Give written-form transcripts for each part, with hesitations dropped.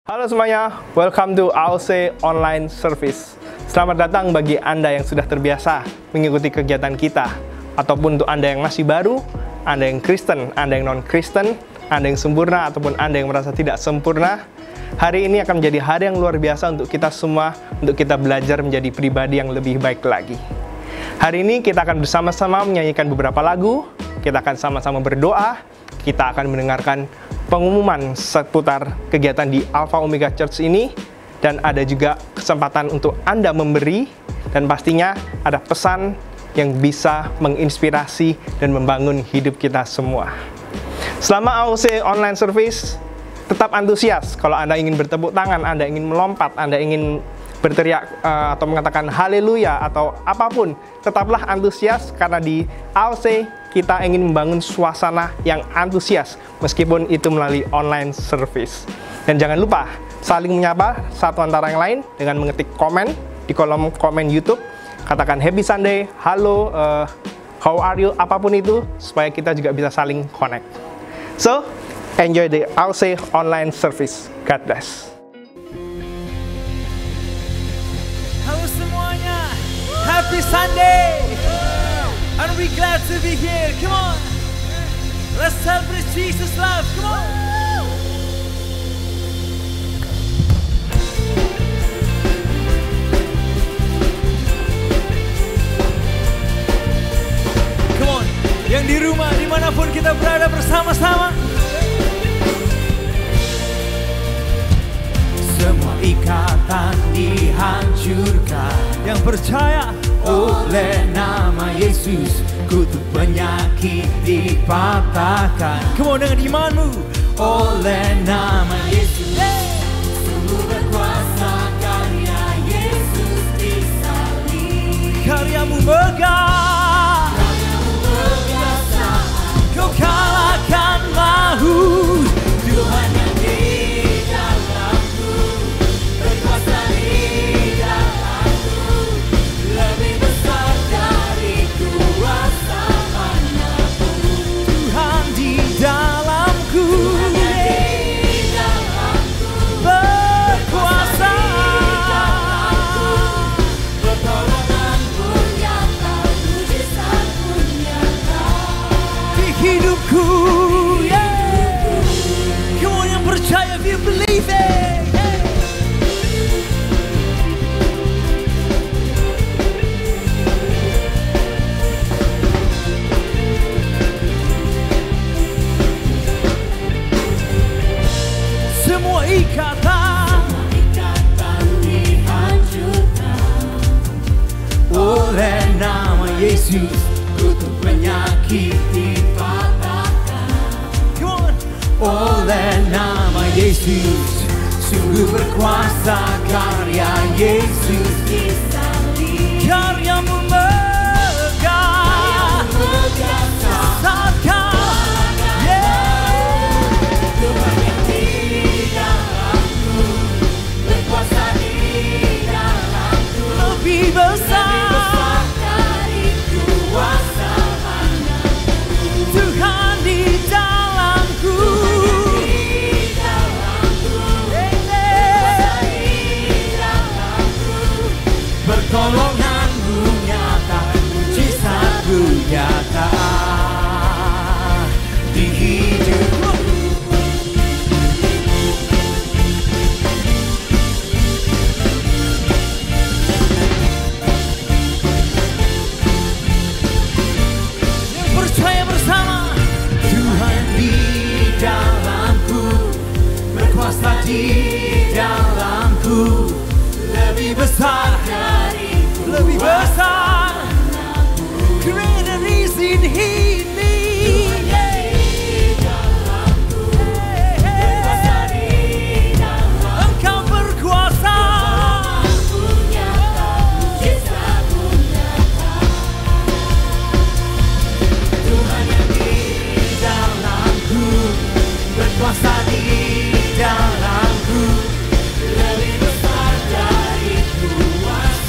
Halo semuanya, welcome to AOC Online Service. Selamat datang bagi Anda yang sudah terbiasa mengikuti kegiatan kita, ataupun untuk Anda yang masih baru, Anda yang Kristen, Anda yang non-Kristen, Anda yang sempurna, ataupun Anda yang merasa tidak sempurna. Hari ini akan menjadi hari yang luar biasa untuk kita semua, untuk kita belajar menjadi pribadi yang lebih baik lagi. Hari ini kita akan bersama-sama menyanyikan beberapa lagu, kita akan sama-sama berdoa, kita akan mendengarkan pengumuman seputar kegiatan di Alpha Omega Church ini, dan ada juga kesempatan untuk Anda memberi, dan pastinya ada pesan yang bisa menginspirasi dan membangun hidup kita semua. Selama AOC Online Service, tetap antusias. Kalau Anda ingin bertepuk tangan, Anda ingin melompat, Anda ingin berteriak atau mengatakan haleluya atau apapun, tetaplah antusias, karena di AOC kita ingin membangun suasana yang antusias meskipun itu melalui online service. Dan jangan lupa saling menyapa satu antara yang lain dengan mengetik komen di kolom komen YouTube, katakan happy Sunday, halo, how are you, apapun itu, supaya kita juga bisa saling connect. So, enjoy the AOC online service. God bless. Halo semuanya, happy Sunday, and we glad to be here. Come on, let's celebrate Jesus' love. Come on. Come on, yang di rumah dimanapun kita berada bersama-sama. Semua ikatan dihancurkan, yang percaya oleh nama Yesus, kutuk penyakit dipatahkan. Come on, dengan imanmu, oleh nama Yesus, sungguh berkuasa karya Yesus disalib. Karyamu megah, kau kalahkan maut. Tuhan yang di dalamku, berkuasa di dalamku, lebih besar dari kuasa manapun. Tuhan di dalamku, berkuasa, pertolonganmu nyata, mujizatmu nyata di hidupku. Come on, yang percaya, if you believe it. Semua ikatan dihancurkan oleh nama Yesus, kutuk penyakit dipatahkan. Come on, oleh nama Yesus, sungguh berkuasa karya Yesus disalib. Karyamu megah, saat kau, Tuhan yang di dalamku, berkuasa di dalamku, lebih besar dari kuasa manapun. Tuhan di dalamku, pertolonganmu nyata, mujizatmu nyata di hidupku. Yang percaya bersama, Tuhan di dalamku, berkuasa di dalamku, lebih besar dariku, lebih besar. Greater is in Him. Engkau berkuasa, Tuhan yang di dalamku, berkuasa di dalamku, lebih besar dari kuasa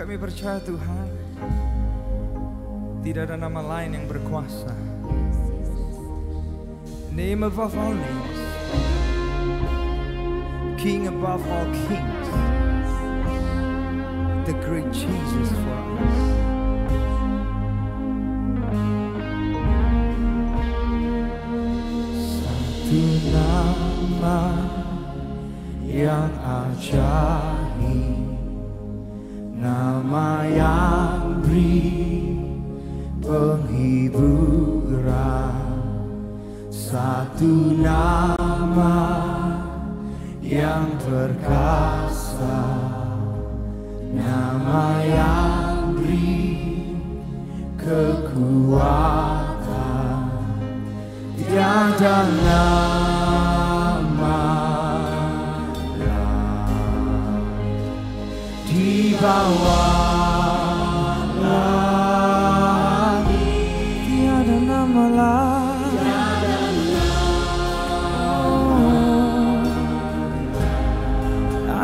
Kami percaya Tuhan, tidak ada nama lain yang berkuasa. Name above all names, King above all kings, the great Jesus for us. Satu nama yang ajaib, nama yang beri penghiburan. Satu nama yang perkasa, nama yang beri kekuatan. Tiada nama di bawah langit, tiada nama lain.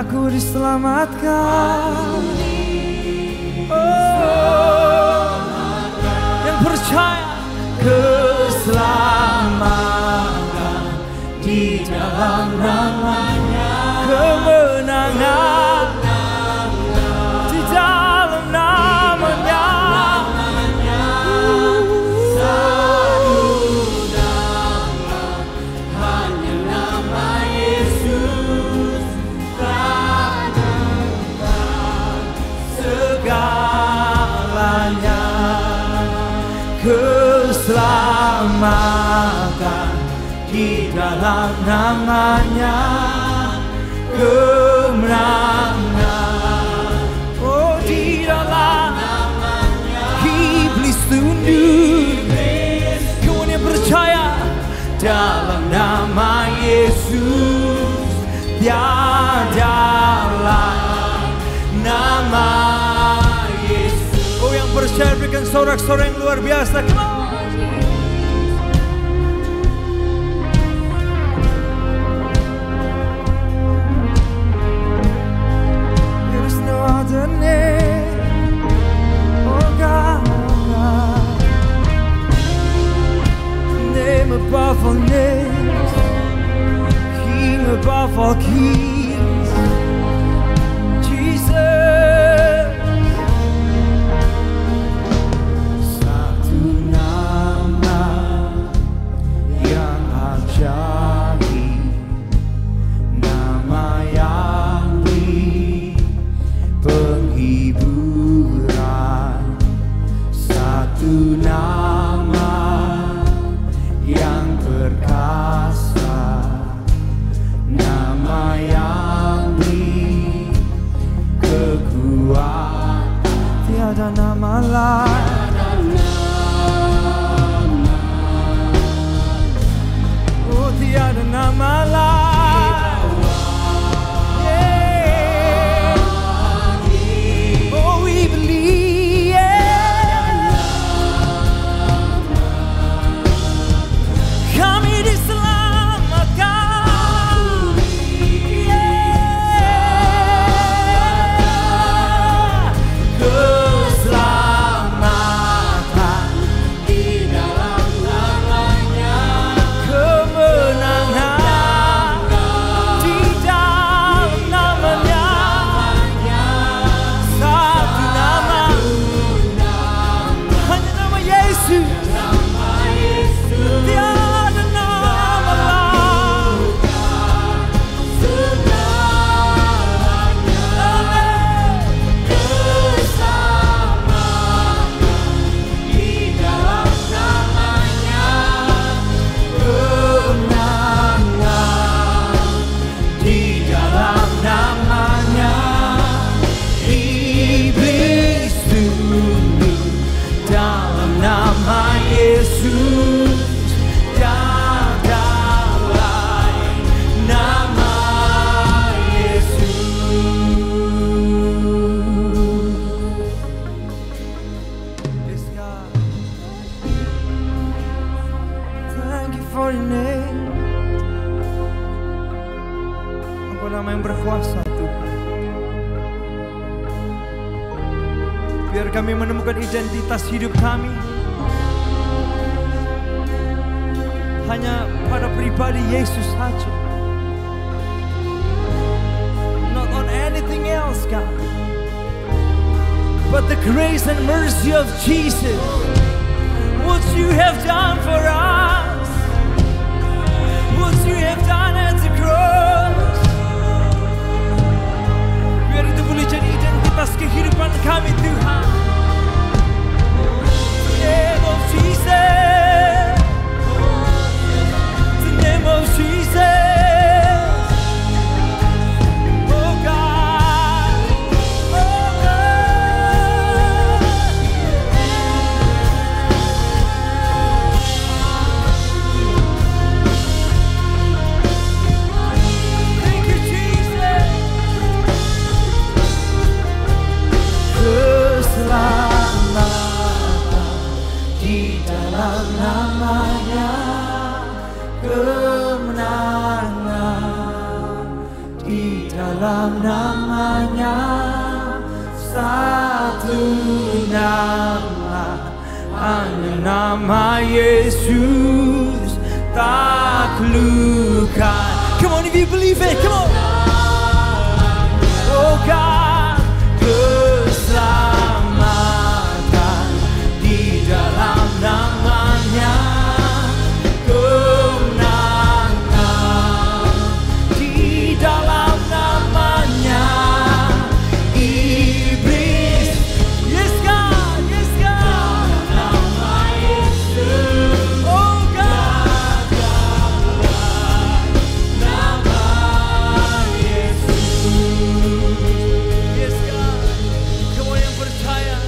Aku diselamatkan. Oh, yang percaya keselamatan di dalam namanya, kemenangan di dalam namanya. Satu nama, hanya nama Yesus, tak tentang segalanya. Keselamatan di dalam namanya, kemenangan. Oh, di dalam namanya iblis tunduk. Kau yang percaya dalam nama Yesus, tiada lain nama Yesus. Oh, yang percaya berikan sorak-sorak yang luar biasa. Come on. Above all names, King above all kings, Jesus. Satu nama yang ajaib, nama yang beri penghiburan. Satu nama yang perkasa, nama yang beri kekuatan. Tiada nama lain, oh tiada nama lain. Yeah. Oh, we believe. Nama yang berkuasa Tuhan. Biar kami menemukan identitas hidup kami hanya pada pribadi Yesus saja. Not on anything else, God. But the grace and mercy of Jesus. What you have done for us. What you have done at the cross. Biar itu boleh jadi identitas kehidupan kami, Tuhan. The name of Jesus. The name of Jesus. Oh God. Oh God. Thank you, Jesus. Keselamatan di dalam namanya, kemenangan di dalam namanya, satu nama, hanya nama Yesus taklukkan. Come on, if you believe it, come on. Oh God, keselamatan di dalam namanya, kemenangan di dalam namanya. Iblis, yes God, yes God, nama Yesus. Oh God, nama Yesus. Yes God, kamu yang percaya.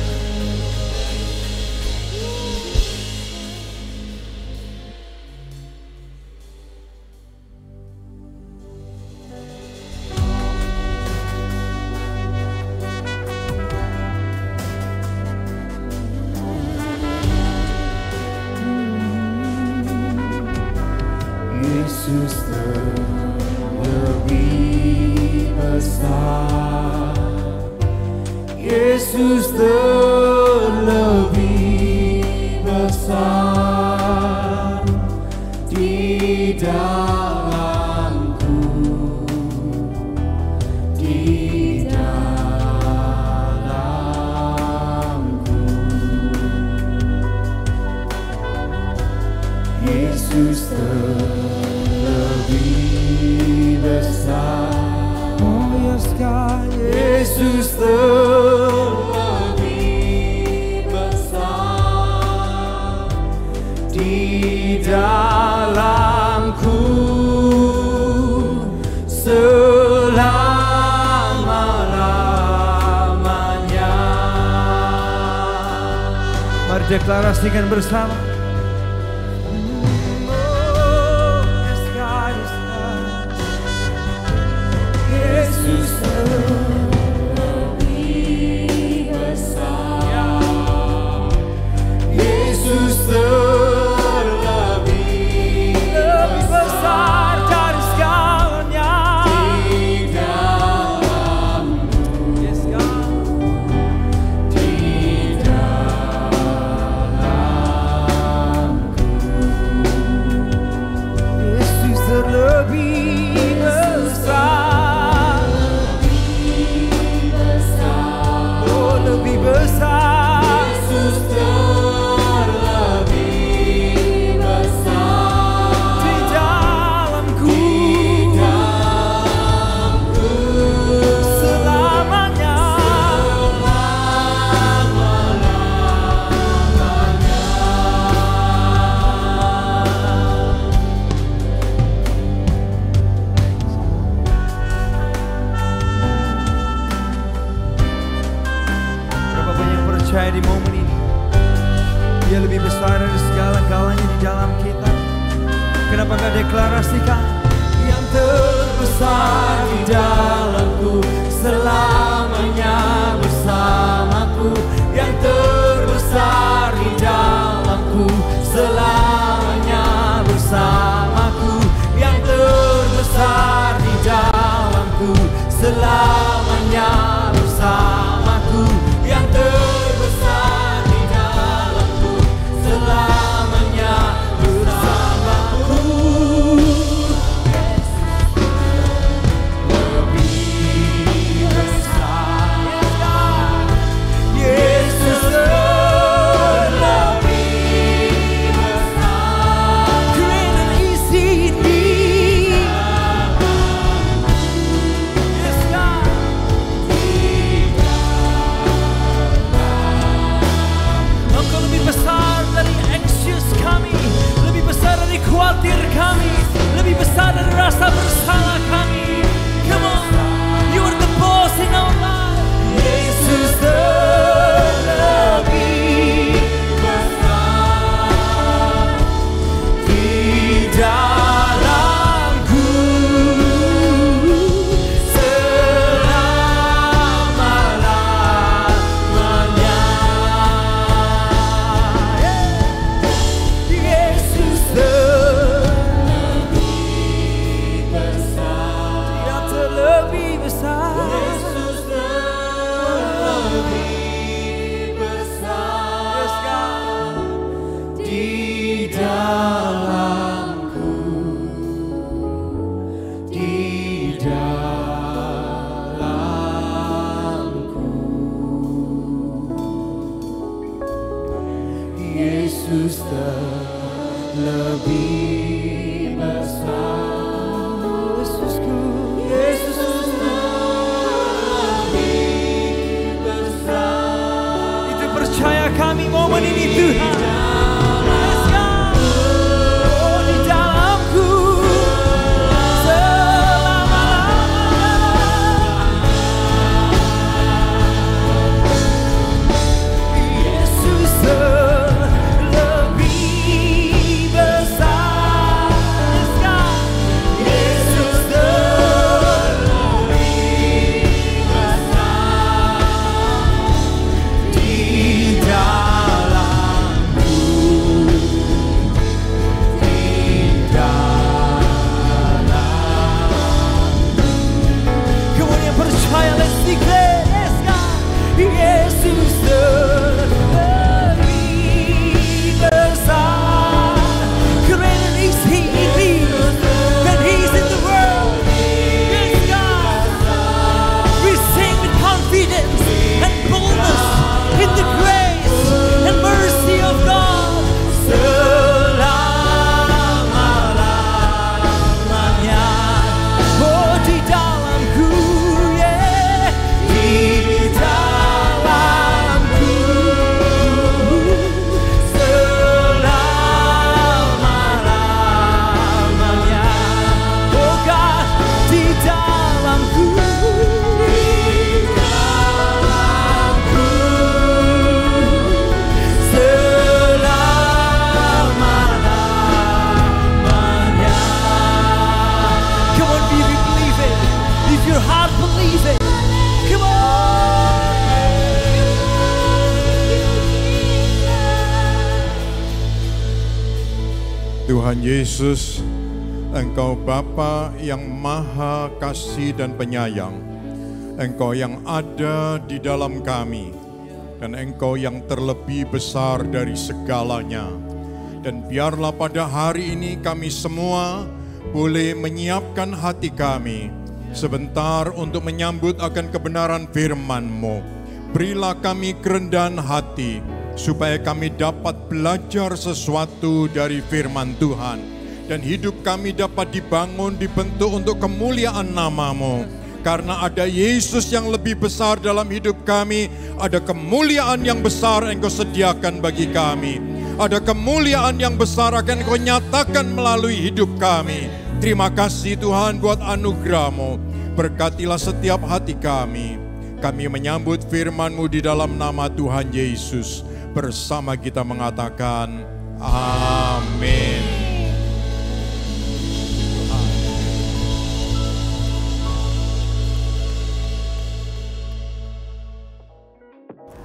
Yesus terlebih besar. Yesus terlebih besar di dalamku, di dalamku. Yesus terlebih besar. Oh yes God, Yesus terlebih besar di dalamku selama-lamanya. Mari deklarasikan bersama. Yesus terlebih besar. Yesus terlebih besar dari segalanya. Di dalamku, yes God, di dalamku. Yesus terlebih besar. Lebih besar. Yesus terlebih besar di dalamku, selamanya, percaya di momen ini Dia lebih besar dari segala-galanya di dalam kita. Kenapa gak deklarasikan? Yang terbesar di dalamku, selamanya bersamaku. Yang terbesar di dalamku, selamanya bersamaku. Yang terbesar di dalamku, selamanya bersamaku. Yang terbesar declare, yes God, Yesus lebih besar. Greater is He in me than He's in the world. Yes God, we sing with confidence and boldness in the grace and mercy of God. Selama-lamanya, oh di dalamku, yeah, di dalamku, selama-lamanya, oh God, di dalamku, selama-lamanya. Come on, if you believe it, if your heart believes it, come on. Tuhan Yesus, Engkau Bapa yang Maha Kasih dan Penyayang. Engkau yang ada di dalam kami, dan Engkau yang terlebih besar dari segalanya. Dan biarlah pada hari ini kami semua boleh menyiapkan hati kami sebentar untuk menyambut akan kebenaran firman-Mu. Berilah kami kerendahan hati, supaya kami dapat belajar sesuatu dari firman Tuhan. Dan hidup kami dapat dibangun, dibentuk untuk kemuliaan nama-Mu. Karena ada Yesus yang lebih besar dalam hidup kami, ada kemuliaan yang besar Engkau sediakan bagi kami. Ada kemuliaan yang besar akan Engkau nyatakan melalui hidup kami. Terima kasih Tuhan buat anugerah-Mu. Berkatilah setiap hati kami. Kami menyambut firman-Mu di dalam nama Tuhan Yesus. Bersama kita mengatakan, amin.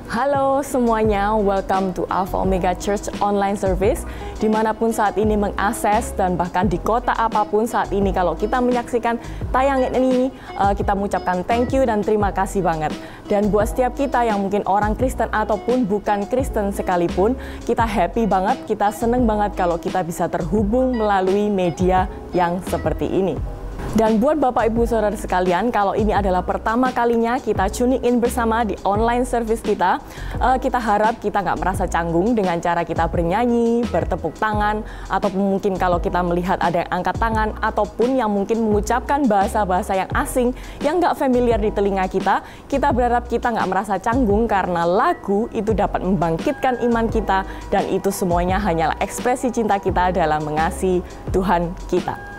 Halo semuanya, welcome to Alpha Omega Church Online Service. Dimanapun saat ini mengakses dan bahkan di kota apapun saat ini, kalau kita menyaksikan tayangan ini, kita mengucapkan thank you dan terima kasih banget. Dan buat setiap kita yang mungkin orang Kristen ataupun bukan Kristen sekalipun, kita happy banget, kita seneng banget kalau kita bisa terhubung melalui media yang seperti ini. Dan buat Bapak Ibu Saudara sekalian, kalau ini adalah pertama kalinya kita tuning in bersama di online service kita, kita harap kita nggak merasa canggung dengan cara kita bernyanyi, bertepuk tangan, ataupun mungkin kalau kita melihat ada yang angkat tangan, ataupun yang mungkin mengucapkan bahasa-bahasa yang asing, yang nggak familiar di telinga kita berharap kita nggak merasa canggung karena lagu itu dapat membangkitkan iman kita, dan itu semuanya hanyalah ekspresi cinta kita dalam mengasihi Tuhan kita.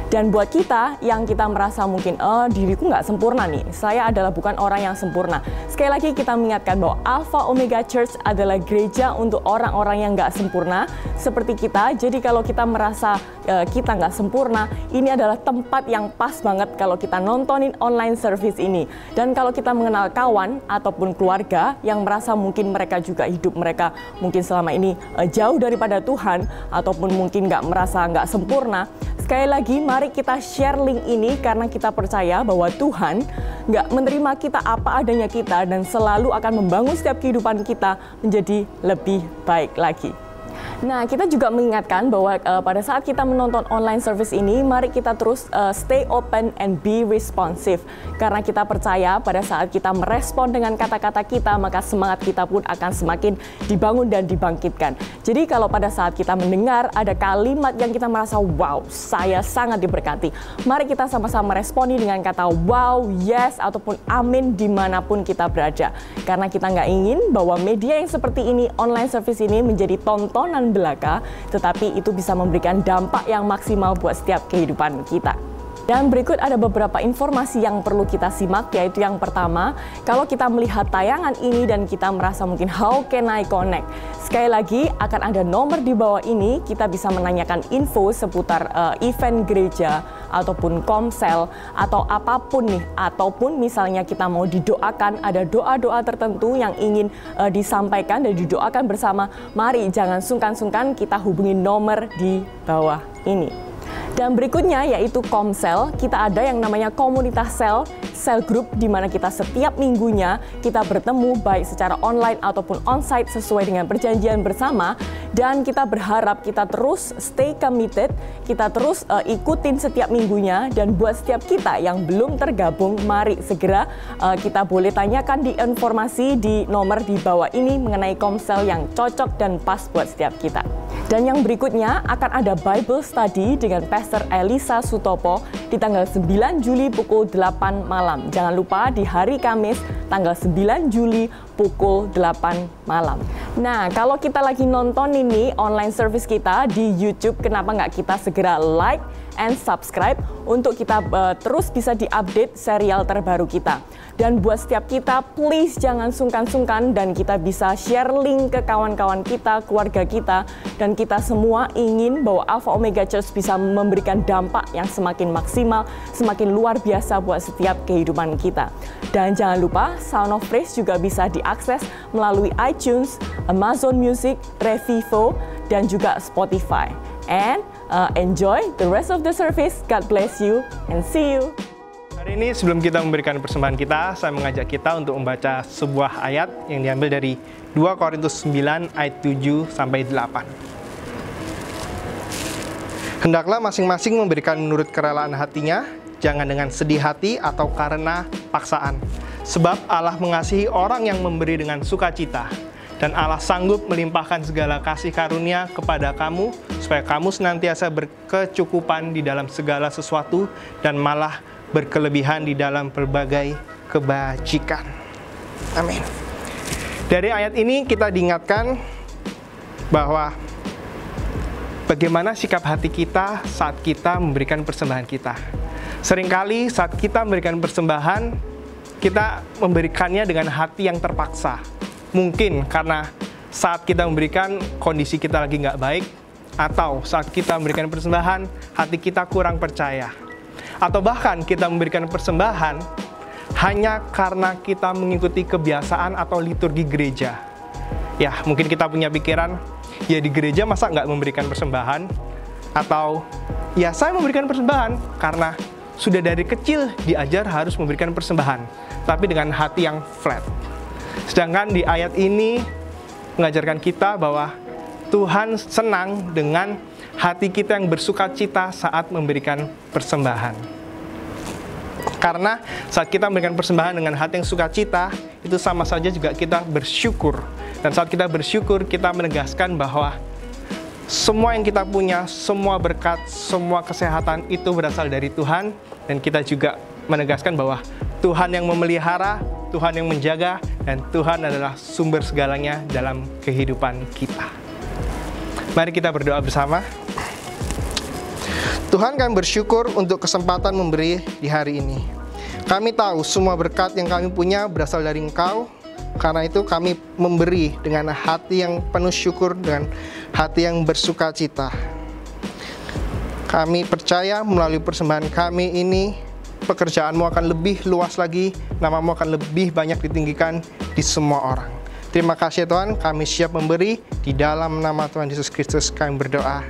Dan buat kita yang kita merasa mungkin, diriku nggak sempurna nih, saya adalah bukan orang yang sempurna. Sekali lagi kita mengingatkan bahwa Alpha Omega Church adalah gereja untuk orang-orang yang nggak sempurna seperti kita. Jadi kalau kita merasa kita nggak sempurna, ini adalah tempat yang pas banget kalau kita nontonin online service ini. Dan kalau kita mengenal kawan ataupun keluarga yang merasa mungkin mereka juga hidup mereka mungkin selama ini jauh daripada Tuhan, ataupun mungkin nggak merasa nggak sempurna, sekali lagi mari kita share link ini karena kita percaya bahwa Tuhan nggak menerima kita apa adanya kita dan selalu akan membangun setiap kehidupan kita menjadi lebih baik lagi. Nah, kita juga mengingatkan bahwa pada saat kita menonton online service ini, mari kita terus stay open and be responsive. Karena kita percaya pada saat kita merespon dengan kata-kata kita, maka semangat kita pun akan semakin dibangun dan dibangkitkan. Jadi kalau pada saat kita mendengar ada kalimat yang kita merasa, wow, saya sangat diberkati, mari kita sama-sama responi dengan kata wow, yes, ataupun amin dimanapun kita berada. Karena kita nggak ingin bahwa media yang seperti ini, online service ini menjadi tontonan belaka, tetapi itu bisa memberikan dampak yang maksimal buat setiap kehidupan kita. Dan berikut ada beberapa informasi yang perlu kita simak, yaitu yang pertama, kalau kita melihat tayangan ini dan kita merasa mungkin how can I connect? Sekali lagi akan ada nomor di bawah ini, kita bisa menanyakan info seputar event gereja ataupun komsel atau apapun nih, ataupun misalnya kita mau didoakan, ada doa-doa tertentu yang ingin disampaikan dan didoakan bersama, mari jangan sungkan-sungkan kita hubungi nomor di bawah ini. Dan berikutnya yaitu komsel, kita ada yang namanya komunitas sel. cell group di mana kita setiap minggunya kita bertemu baik secara online ataupun onsite sesuai dengan perjanjian bersama, dan kita berharap kita terus stay committed, kita terus ikutin setiap minggunya. Dan buat setiap kita yang belum tergabung, mari segera kita boleh tanyakan di informasi di nomor di bawah ini mengenai komsel yang cocok dan pas buat setiap kita. Dan yang berikutnya akan ada Bible Study dengan Pastor Elisa Sutopo di tanggal 9 Juli pukul 8 malam. Jangan lupa di hari Kamis tanggal 9 Juli pukul 8 malam. Nah, kalau kita lagi nonton ini online service kita di YouTube, kenapa nggak kita segera like and subscribe untuk kita terus bisa diupdate serial terbaru kita. Dan buat setiap kita, please jangan sungkan-sungkan dan kita bisa share link ke kawan-kawan kita, keluarga kita, dan kita semua ingin bahwa Alpha Omega Church bisa memberikan dampak yang semakin maksimal, semakin luar biasa buat setiap kehidupan kita. Dan jangan lupa, Sound of Praise juga bisa diakses melalui iTunes, Amazon Music, Revivo, dan juga Spotify. And enjoy the rest of the service. God bless you and see you. Hari ini sebelum kita memberikan persembahan kita, saya mengajak kita untuk membaca sebuah ayat yang diambil dari 2 Korintus 9 ayat 7 sampai 8. Hendaklah masing-masing memberikan menurut kerelaan hatinya, jangan dengan sedih hati atau karena paksaan. Sebab Allah mengasihi orang yang memberi dengan sukacita. Dan Allah sanggup melimpahkan segala kasih karunia kepada kamu, supaya kamu senantiasa berkecukupan di dalam segala sesuatu, dan malah berkelebihan di dalam berbagai kebajikan. Amin. Dari ayat ini kita diingatkan bahwa bagaimana sikap hati kita saat kita memberikan persembahan kita. Seringkali saat kita memberikan persembahan, kita memberikannya dengan hati yang terpaksa. Mungkin karena saat kita memberikan, kondisi kita lagi nggak baik, atau saat kita memberikan persembahan, hati kita kurang percaya. Atau bahkan kita memberikan persembahan hanya karena kita mengikuti kebiasaan atau liturgi gereja. Ya, mungkin kita punya pikiran, ya di gereja masa nggak memberikan persembahan? Atau, ya saya memberikan persembahan karena sudah dari kecil diajar harus memberikan persembahan, tapi dengan hati yang flat. Sedangkan di ayat ini mengajarkan kita bahwa Tuhan senang dengan hati kita yang bersukacita saat memberikan persembahan. Karena saat kita memberikan persembahan dengan hati yang sukacita, itu sama saja juga kita bersyukur. Dan saat kita bersyukur, kita menegaskan bahwa semua yang kita punya, semua berkat, semua kesehatan itu berasal dari Tuhan. Dan kita juga menegaskan bahwa Tuhan yang memelihara, Tuhan yang menjaga, dan Tuhan adalah sumber segalanya dalam kehidupan kita. Mari kita berdoa bersama. Tuhan, kami bersyukur untuk kesempatan memberi di hari ini. Kami tahu semua berkat yang kami punya berasal dari Engkau. Karena itu kami memberi dengan hati yang penuh syukur, dengan hati yang bersukacita. Kami percaya melalui persembahan kami ini, pekerjaan-Mu akan lebih luas lagi, nama-Mu akan lebih banyak ditinggikan di semua orang. Terima kasih Tuhan, kami siap memberi, di dalam nama Tuhan Yesus Kristus kami berdoa.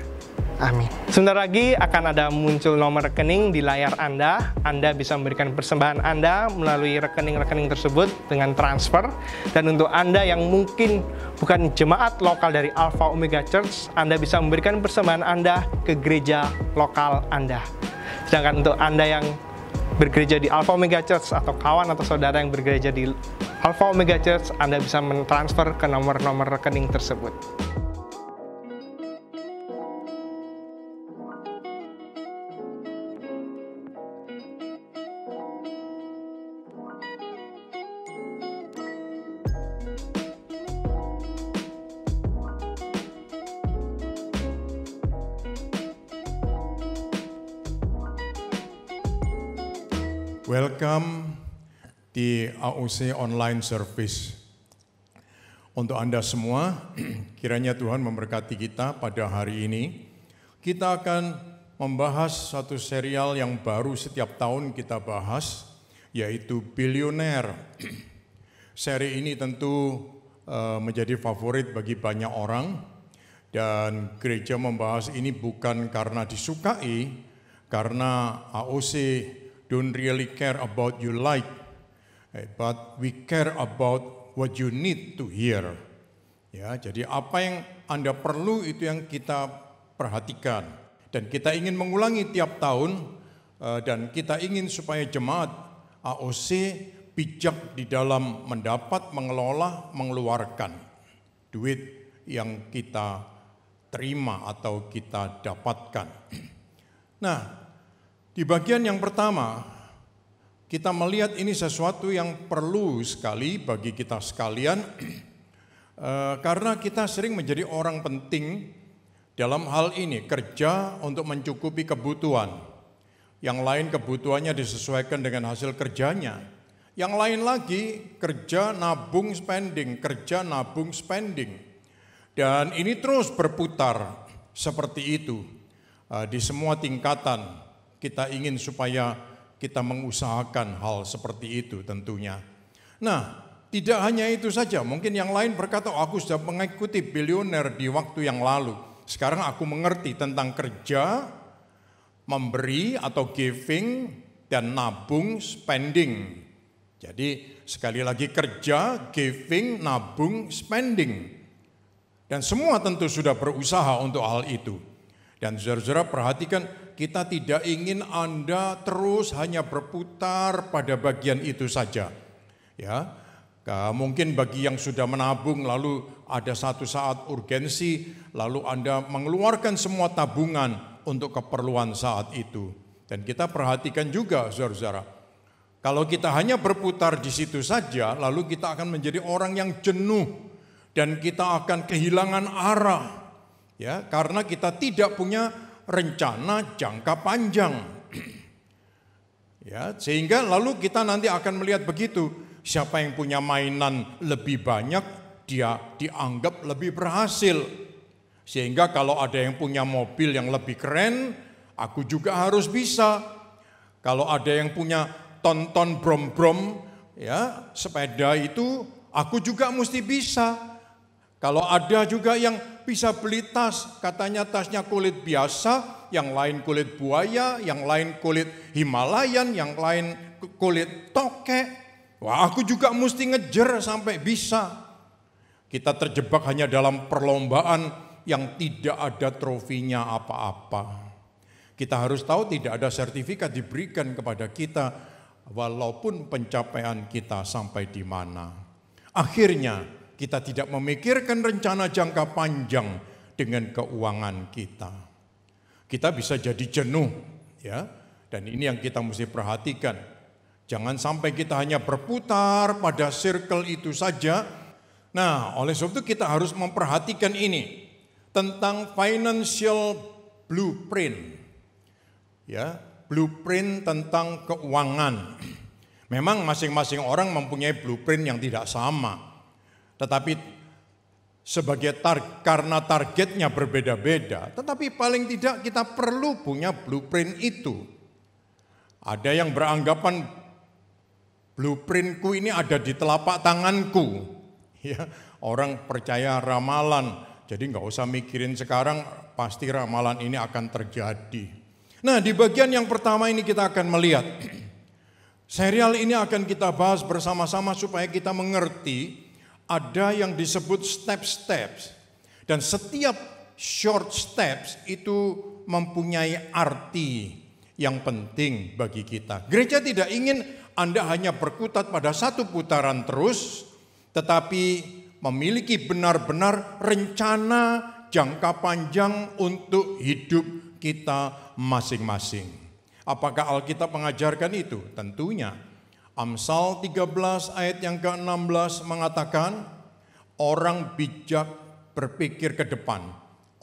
Amin. Sebentar lagi akan ada muncul nomor rekening di layar Anda. Anda bisa memberikan persembahan Anda melalui rekening-rekening tersebut dengan transfer. Dan untuk Anda yang mungkin bukan jemaat lokal dari Alpha Omega Church, Anda bisa memberikan persembahan Anda ke gereja lokal Anda. Sedangkan untuk Anda yang bergereja di Alpha Omega Church atau kawan atau saudara yang bergereja di Alpha Omega Church, Anda bisa mentransfer ke nomor-nomor rekening tersebut. Welcome di AOC Online Service. Untuk Anda semua, kiranya Tuhan memberkati kita pada hari ini. Kita akan membahas satu serial yang baru setiap tahun kita bahas, yaitu Bilioner. Seri ini tentu menjadi favorit bagi banyak orang, dan gereja membahas ini bukan karena disukai, karena AOC don't really care about you like, but we care about what you need to hear. Ya, jadi apa yang Anda perlu itu yang kita perhatikan. Dan kita ingin mengulangi tiap tahun, dan kita ingin supaya jemaat AOC bijak di dalam mendapat, mengelola, mengeluarkan duit yang kita terima atau kita dapatkan. Nah, di bagian yang pertama, kita melihat ini sesuatu yang perlu sekali bagi kita sekalian, karena kita sering menjadi orang penting dalam hal ini, kerja untuk mencukupi kebutuhan. Yang lain kebutuhannya disesuaikan dengan hasil kerjanya. Yang lain lagi kerja nabung spending, kerja nabung spending. Dan ini terus berputar seperti itu. Di semua tingkatan kita ingin supaya kita mengusahakan hal seperti itu tentunya. Nah, tidak hanya itu saja, mungkin yang lain berkata, aku sudah mengikuti bilioner di waktu yang lalu. Sekarang aku mengerti tentang kerja, memberi atau giving, dan nabung spending. Jadi sekali lagi kerja, giving, nabung, spending. Dan semua tentu sudah berusaha untuk hal itu. Dan saudara-saudara perhatikan, kita tidak ingin Anda terus hanya berputar pada bagian itu saja. Ya, mungkin bagi yang sudah menabung lalu ada satu saat urgensi, lalu Anda mengeluarkan semua tabungan untuk keperluan saat itu. Dan kita perhatikan juga saudara-saudara, kalau kita hanya berputar di situ saja, lalu kita akan menjadi orang yang jenuh dan kita akan kehilangan arah. Ya, karena kita tidak punya rencana jangka panjang. Ya, sehingga lalu kita nanti akan melihat begitu, siapa yang punya mainan lebih banyak, dia dianggap lebih berhasil. Sehingga kalau ada yang punya mobil yang lebih keren, aku juga harus bisa. Kalau ada yang punya tonton brom-brom, ya, sepeda itu, aku juga mesti bisa. Kalau ada juga yang bisa beli tas, katanya tasnya kulit biasa, yang lain kulit buaya, yang lain kulit Himalayan, yang lain kulit tokek. Wah, aku juga mesti ngejar sampai bisa. Kita terjebak hanya dalam perlombaan yang tidak ada trofinya apa-apa. Kita harus tahu tidak ada sertifikat diberikan kepada kita walaupun pencapaian kita sampai di mana. Akhirnya kita tidak memikirkan rencana jangka panjang dengan keuangan kita. Kita bisa jadi jenuh, ya. Dan ini yang kita mesti perhatikan. Jangan sampai kita hanya berputar pada circle itu saja. Nah, oleh sebab itu kita harus memperhatikan ini tentang financial blueprint. Ya, blueprint tentang keuangan. Memang masing-masing orang mempunyai blueprint yang tidak sama. Tetapi karena targetnya berbeda-beda, tetapi paling tidak kita perlu punya blueprint itu. Ada yang beranggapan blueprintku ini ada di telapak tanganku. Ya, orang percaya ramalan, jadi nggak usah mikirin sekarang, pasti ramalan ini akan terjadi. Nah, di bagian yang pertama ini kita akan melihat, serial ini akan kita bahas bersama-sama supaya kita mengerti ada yang disebut step-steps. Dan setiap short steps itu mempunyai arti yang penting bagi kita. Gereja tidak ingin Anda hanya berkutat pada satu putaran terus, tetapi memiliki benar-benar rencana jangka panjang untuk hidup kita masing-masing. Apakah Alkitab mengajarkan itu? Tentunya. Amsal 13 ayat yang ke-16 mengatakan, orang bijak berpikir ke depan,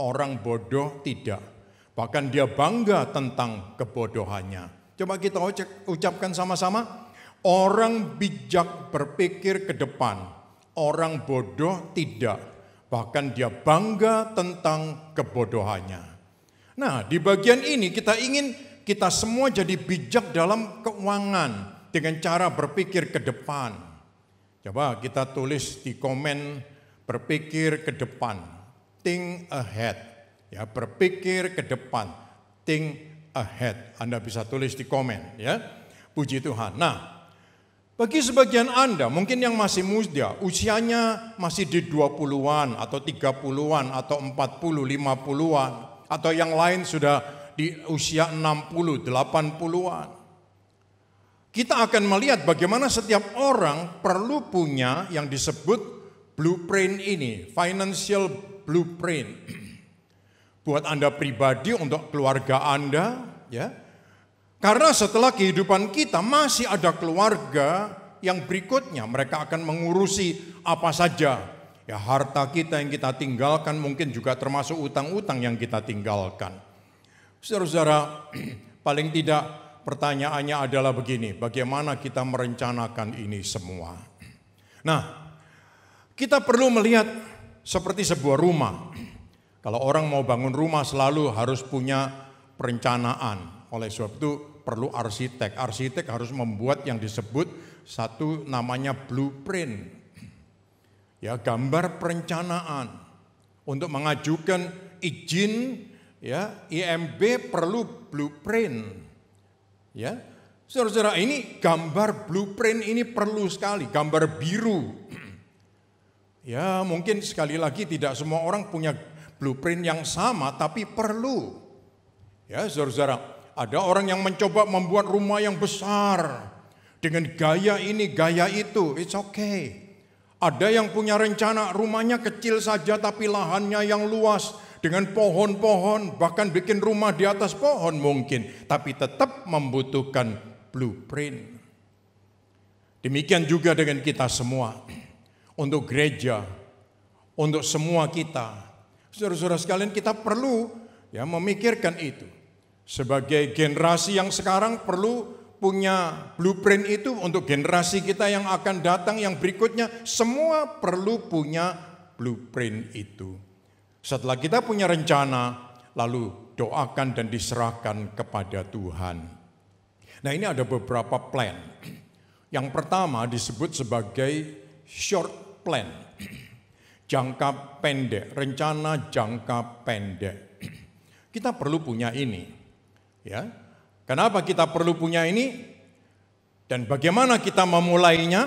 orang bodoh tidak. Bahkan dia bangga tentang kebodohannya. Coba kita ucapkan sama-sama, orang bijak berpikir ke depan, orang bodoh tidak. Bahkan dia bangga tentang kebodohannya. Nah, di bagian ini kita ingin kita semua jadi bijak dalam keuangan dengan cara berpikir ke depan. Coba kita tulis di komen, berpikir ke depan, think ahead. Ya, berpikir ke depan, think ahead. Anda bisa tulis di komen, ya. Puji Tuhan. Nah, bagi sebagian Anda mungkin yang masih muda, usianya masih di 20-an atau 30-an atau 40, 50-an. Atau yang lain sudah di usia 60, 80-an. Kita akan melihat bagaimana setiap orang perlu punya yang disebut blueprint ini, financial blueprint. Buat Anda pribadi, untuk keluarga Anda, ya. Karena setelah kehidupan kita masih ada keluarga yang berikutnya, mereka akan mengurusi apa saja. Ya, harta kita yang kita tinggalkan mungkin juga termasuk utang-utang yang kita tinggalkan. Saudara-saudara, paling tidak pertanyaannya adalah begini, bagaimana kita merencanakan ini semua? Nah, kita perlu melihat seperti sebuah rumah. Kalau orang mau bangun rumah selalu harus punya perencanaan. Oleh sebab itu perlu arsitek. Arsitek harus membuat yang disebut satu namanya blueprint. Ya, gambar perencanaan. Untuk mengajukan izin, ya, IMB perlu blueprint. Ya, saudara-saudara, ini gambar blueprint ini perlu sekali, gambar biru. Ya, mungkin sekali lagi tidak semua orang punya blueprint yang sama, tapi perlu. Ya, saudara-saudara, ada orang yang mencoba membuat rumah yang besar dengan gaya ini, gaya itu, it's okay. Ada yang punya rencana rumahnya kecil saja tapi lahannya yang luas dengan pohon-pohon, bahkan bikin rumah di atas pohon mungkin, tapi tetap membutuhkan blueprint. Demikian juga dengan kita semua, untuk gereja, untuk semua kita. Saudara-saudara sekalian, kita perlu ya memikirkan itu. Sebagai generasi yang sekarang perlu punya blueprint itu untuk generasi kita yang akan datang, yang berikutnya, semua perlu punya blueprint itu. Setelah kita punya rencana, lalu doakan dan diserahkan kepada Tuhan. Nah, ini ada beberapa plan. Yang pertama disebut sebagai short plan, jangka pendek, rencana jangka pendek. Kita perlu punya ini. Ya, kenapa kita perlu punya ini? Dan bagaimana kita memulainya?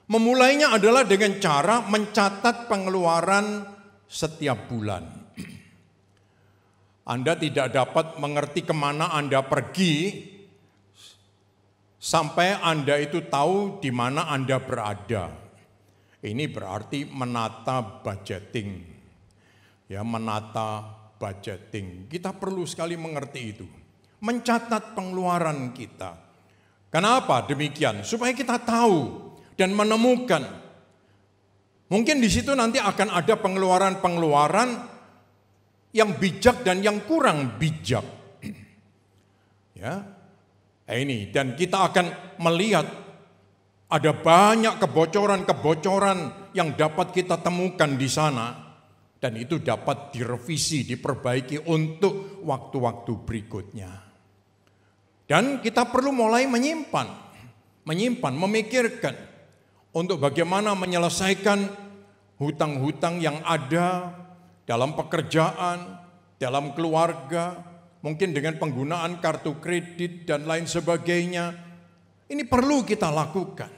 Memulainya adalah dengan cara mencatat pengeluaran setiap bulan. Anda tidak dapat mengerti kemana Anda pergi sampai Anda itu tahu di mana Anda berada. Ini berarti menata budgeting. Ya, menata budgeting. Kita perlu sekali mengerti itu. Mencatat pengeluaran kita. Kenapa demikian? Supaya kita tahu dan menemukan. Mungkin di situ nanti akan ada pengeluaran-pengeluaran yang bijak dan yang kurang bijak. Ya. Ini, dan kita akan melihat ada banyak kebocoran-kebocoran yang dapat kita temukan di sana. Dan itu dapat direvisi, diperbaiki untuk waktu-waktu berikutnya. Dan kita perlu mulai menyimpan, memikirkan untuk bagaimana menyelesaikan hutang-hutang yang ada dalam pekerjaan, dalam keluarga, mungkin dengan penggunaan kartu kredit dan lain sebagainya. Ini perlu kita lakukan.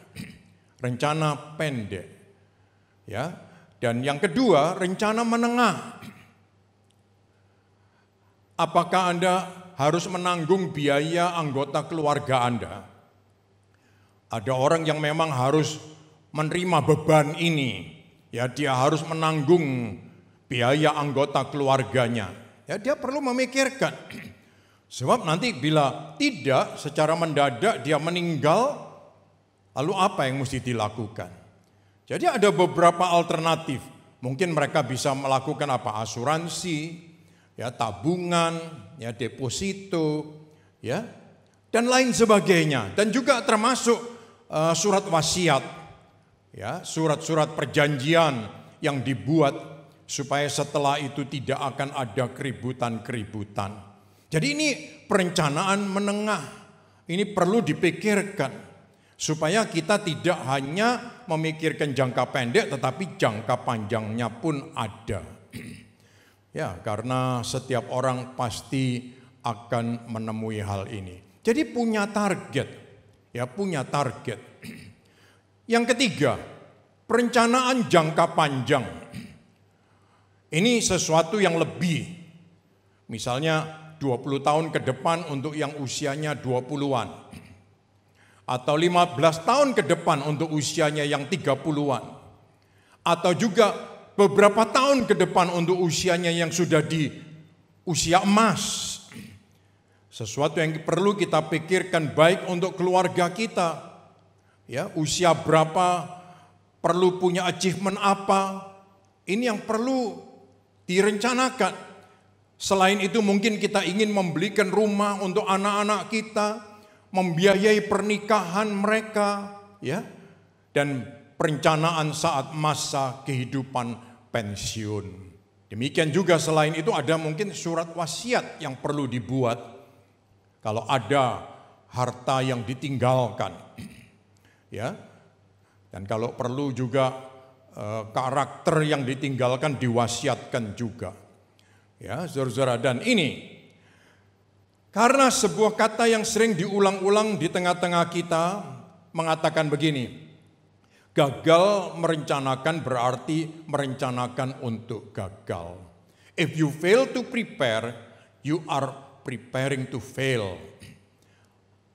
Rencana pendek. Ya. Dan yang kedua, rencana menengah. Apakah Anda harus menanggung biaya anggota keluarga Anda? Ada orang yang memang harus menerima beban ini. Ya, dia harus menanggung biaya anggota keluarganya. Ya, dia perlu memikirkan. Sebab nanti bila tidak secara mendadak dia meninggal, lalu apa yang mesti dilakukan? Jadi ada beberapa alternatif. Mungkin mereka bisa melakukan apa? Asuransi, ya, tabungan, ya, deposito, ya, dan lain sebagainya. Dan juga termasuk surat wasiat, ya, surat-surat perjanjian yang dibuat supaya setelah itu tidak akan ada keributan-keributan. Jadi ini perencanaan menengah. Ini perlu dipikirkan. Supaya kita tidak hanya memikirkan jangka pendek, tetapi jangka panjangnya pun ada. Ya, karena setiap orang pasti akan menemui hal ini. Jadi punya target. Ya, punya target. Yang ketiga, perencanaan jangka panjang. Ini sesuatu yang lebih. Misalnya 20 tahun ke depan untuk yang usianya 20-an. Atau 15 tahun ke depan untuk usianya yang 30-an. Atau juga beberapa tahun ke depan untuk usianya yang sudah di usia emas. Sesuatu yang perlu kita pikirkan baik untuk keluarga kita. Ya, usia berapa, perlu punya achievement apa. Ini yang perlu direncanakan. Selain itu mungkin kita ingin membelikan rumah untuk anak-anak kita, membiayai pernikahan mereka, ya. Dan perencanaan saat masa kehidupan pensiun. Demikian juga selain itu ada mungkin surat wasiat yang perlu dibuat. Kalau ada harta yang ditinggalkan, ya, dan kalau perlu juga karakter yang ditinggalkan diwasiatkan juga, ya, saudara-saudara. Dan ini karena sebuah kata yang sering diulang-ulang di tengah-tengah kita mengatakan begini, gagal merencanakan berarti merencanakan untuk gagal. If you fail to prepare, you are preparing to fail.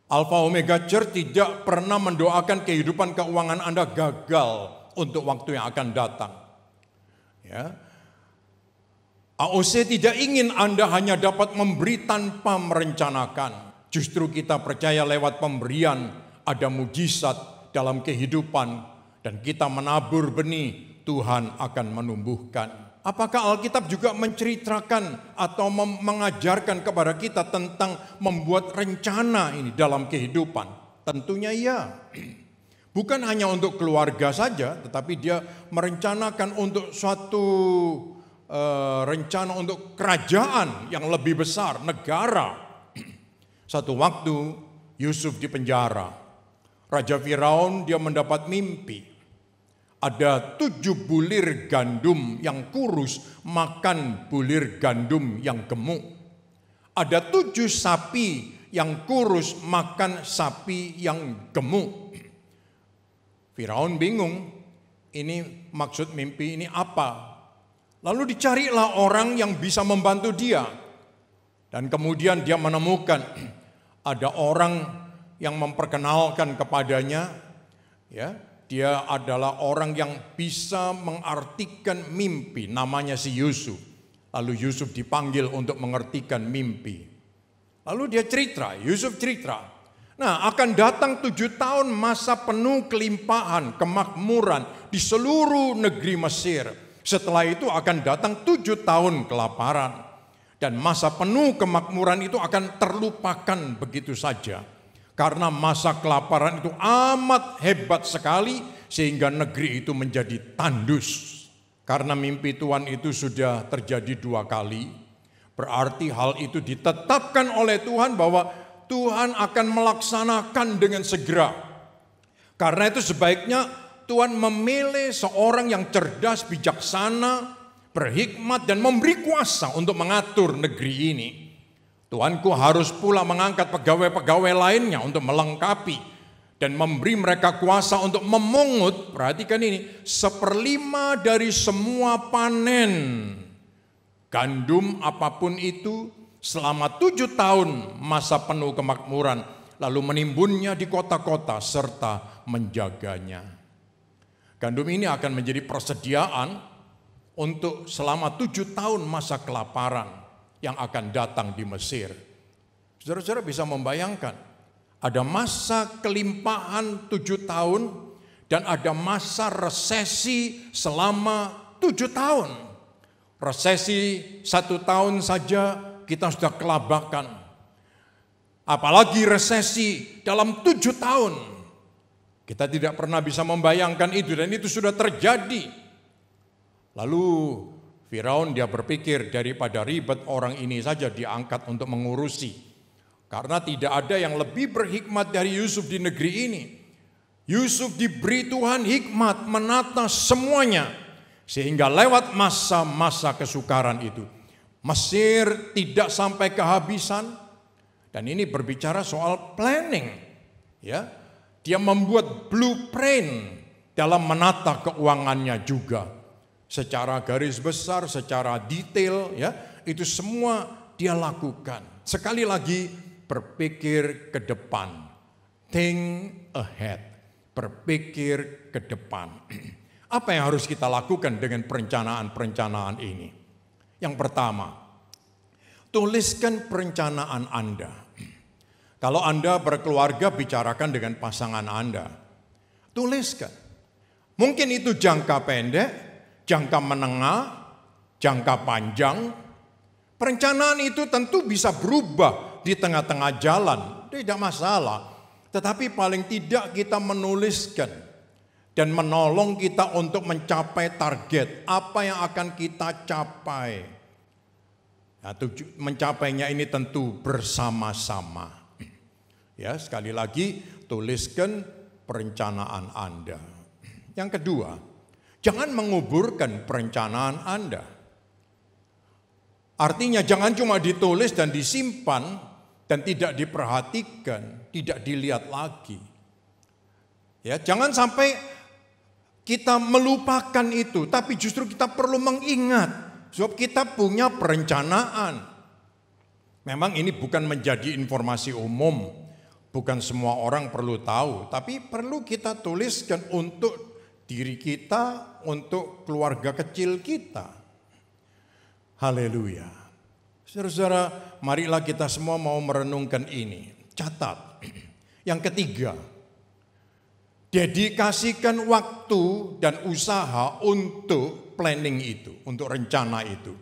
Alpha Omega Church tidak pernah mendoakan kehidupan keuangan Anda gagal untuk waktu yang akan datang. Ya. AOC tidak ingin Anda hanya dapat memberi tanpa merencanakan. Justru kita percaya lewat pemberian ada mujizat dalam kehidupan dan kita menabur benih, Tuhan akan menumbuhkan. Apakah Alkitab juga menceritakan atau mengajarkan kepada kita tentang membuat rencana ini dalam kehidupan? Tentunya ya. Bukan hanya untuk keluarga saja, tetapi dia merencanakan untuk suatu rencana untuk kerajaan yang lebih besar, negara. Satu waktu Yusuf di penjara. Raja Firaun dia mendapat mimpi. Ada 7 bulir gandum yang kurus makan bulir gandum yang gemuk. Ada 7 sapi yang kurus makan sapi yang gemuk. Firaun bingung, ini maksud mimpi ini apa? Lalu dicarilah orang yang bisa membantu dia. Dan kemudian dia menemukan ada orang yang memperkenalkan kepadanya, ya. Dia adalah orang yang bisa mengartikan mimpi, namanya si Yusuf. Lalu Yusuf dipanggil untuk mengartikan mimpi. Lalu dia cerita, Yusuf cerita. Nah, akan datang 7 tahun masa penuh kelimpahan, kemakmuran di seluruh negeri Mesir. Setelah itu akan datang 7 tahun kelaparan. Dan masa penuh kemakmuran itu akan terlupakan begitu saja. Karena masa kelaparan itu amat hebat sekali sehingga negeri itu menjadi tandus. Karena mimpi Tuhan itu sudah terjadi 2 kali, berarti hal itu ditetapkan oleh Tuhan bahwa Tuhan akan melaksanakan dengan segera. Karena itu sebaiknya Tuhan memilih seorang yang cerdas, bijaksana, berhikmat dan memberi kuasa untuk mengatur negeri ini. Tuanku harus pula mengangkat pegawai-pegawai lainnya untuk melengkapi dan memberi mereka kuasa untuk memungut, perhatikan ini, 1/5 dari semua panen gandum apapun itu selama 7 tahun masa penuh kemakmuran, lalu menimbunnya di kota-kota serta menjaganya. Gandum ini akan menjadi persediaan untuk selama 7 tahun masa kelaparan yang akan datang di Mesir. Saudara-saudara bisa membayangkan, ada masa kelimpahan 7 tahun dan ada masa resesi selama 7 tahun. Resesi 1 tahun saja kita sudah kelabakan. Apalagi resesi dalam 7 tahun. Kita tidak pernah bisa membayangkan itu dan itu sudah terjadi. Lalu Firaun dia berpikir daripada ribet orang ini saja diangkat untuk mengurusi. Karena tidak ada yang lebih berhikmat dari Yusuf di negeri ini. Yusuf diberi Tuhan hikmat menata semuanya. Sehingga lewat masa-masa kesukaran itu, Mesir tidak sampai kehabisan. Dan ini berbicara soal planning. Ya, Dia membuat blueprint dalam menata keuangannya juga. Secara garis besar, secara detail, ya, itu semua dia lakukan. Sekali lagi, berpikir ke depan. Think ahead. Berpikir ke depan. Apa yang harus kita lakukan dengan perencanaan-perencanaan ini? Yang pertama, tuliskan perencanaan Anda. Kalau Anda berkeluarga, bicarakan dengan pasangan Anda. Tuliskan. Mungkin itu jangka pendek, jangka menengah, jangka panjang. Perencanaan itu tentu bisa berubah di tengah-tengah jalan, tidak masalah. Tetapi paling tidak kita menuliskan dan menolong kita untuk mencapai target apa yang akan kita capai. Nah, mencapainya ini tentu bersama-sama. Ya, sekali lagi tuliskan perencanaan Anda. Yang kedua, jangan menguburkan perencanaan Anda. Artinya jangan cuma ditulis dan disimpan dan tidak diperhatikan, tidak dilihat lagi. Ya, jangan sampai kita melupakan itu, tapi justru kita perlu mengingat sebab kita punya perencanaan. Memang ini bukan menjadi informasi umum, bukan semua orang perlu tahu, tapi perlu kita tuliskan untuk diri kita, untuk keluarga kecil kita. Haleluya. Saudara-saudara, marilah kita semua mau merenungkan ini. Catat. Yang ketiga, dedikasikan waktu dan usaha untuk planning itu, untuk rencana itu.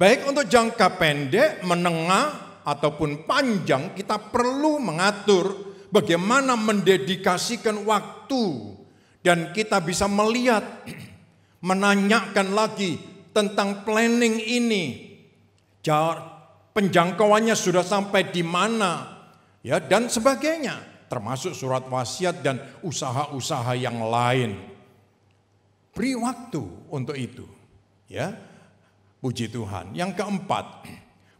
Baik untuk jangka pendek, menengah, ataupun panjang, kita perlu mengatur bagaimana mendedikasikan waktu. Dan kita bisa melihat, menanyakan lagi tentang planning ini. Penjangkauannya sudah sampai di mana, ya, dan sebagainya, termasuk surat wasiat dan usaha-usaha yang lain. Beri waktu untuk itu, ya. Puji Tuhan. Yang keempat,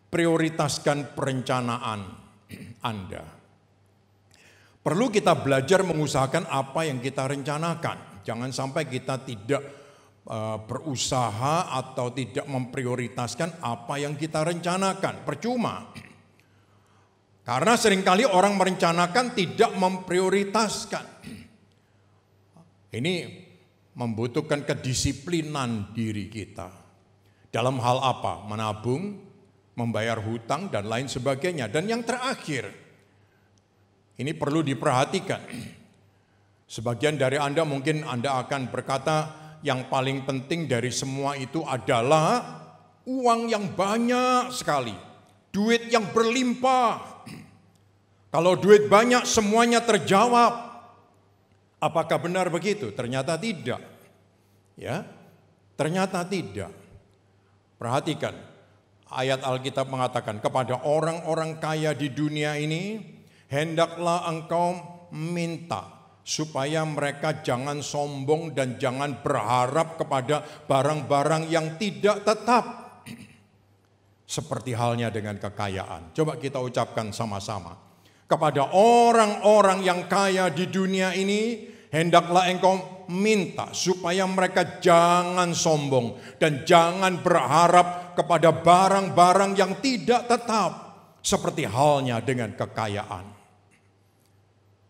prioritaskan perencanaan Anda. Perlu kita belajar mengusahakan apa yang kita rencanakan. Jangan sampai kita tidak berusaha atau tidak memprioritaskan apa yang kita rencanakan. Percuma. Karena seringkali orang merencanakan tidak memprioritaskan. Ini membutuhkan kedisiplinan diri kita. Dalam hal apa? Menabung, membayar hutang, dan lain sebagainya. Dan yang terakhir, ini perlu diperhatikan. Sebagian dari Anda mungkin Anda akan berkata, yang paling penting dari semua itu adalah uang yang banyak sekali, duit yang berlimpah. Kalau duit banyak semuanya terjawab. Apakah benar begitu? Ternyata tidak. Ya, ternyata tidak. Perhatikan, ayat Alkitab mengatakan kepada orang-orang kaya di dunia ini, hendaklah engkau minta supaya mereka jangan sombong dan jangan berharap kepada barang-barang yang tidak tetap. Seperti halnya dengan kekayaan. Coba kita ucapkan sama-sama. Kepada orang-orang yang kaya di dunia ini, hendaklah engkau minta supaya mereka jangan sombong dan jangan berharap kepada barang-barang yang tidak tetap. Seperti halnya dengan kekayaan.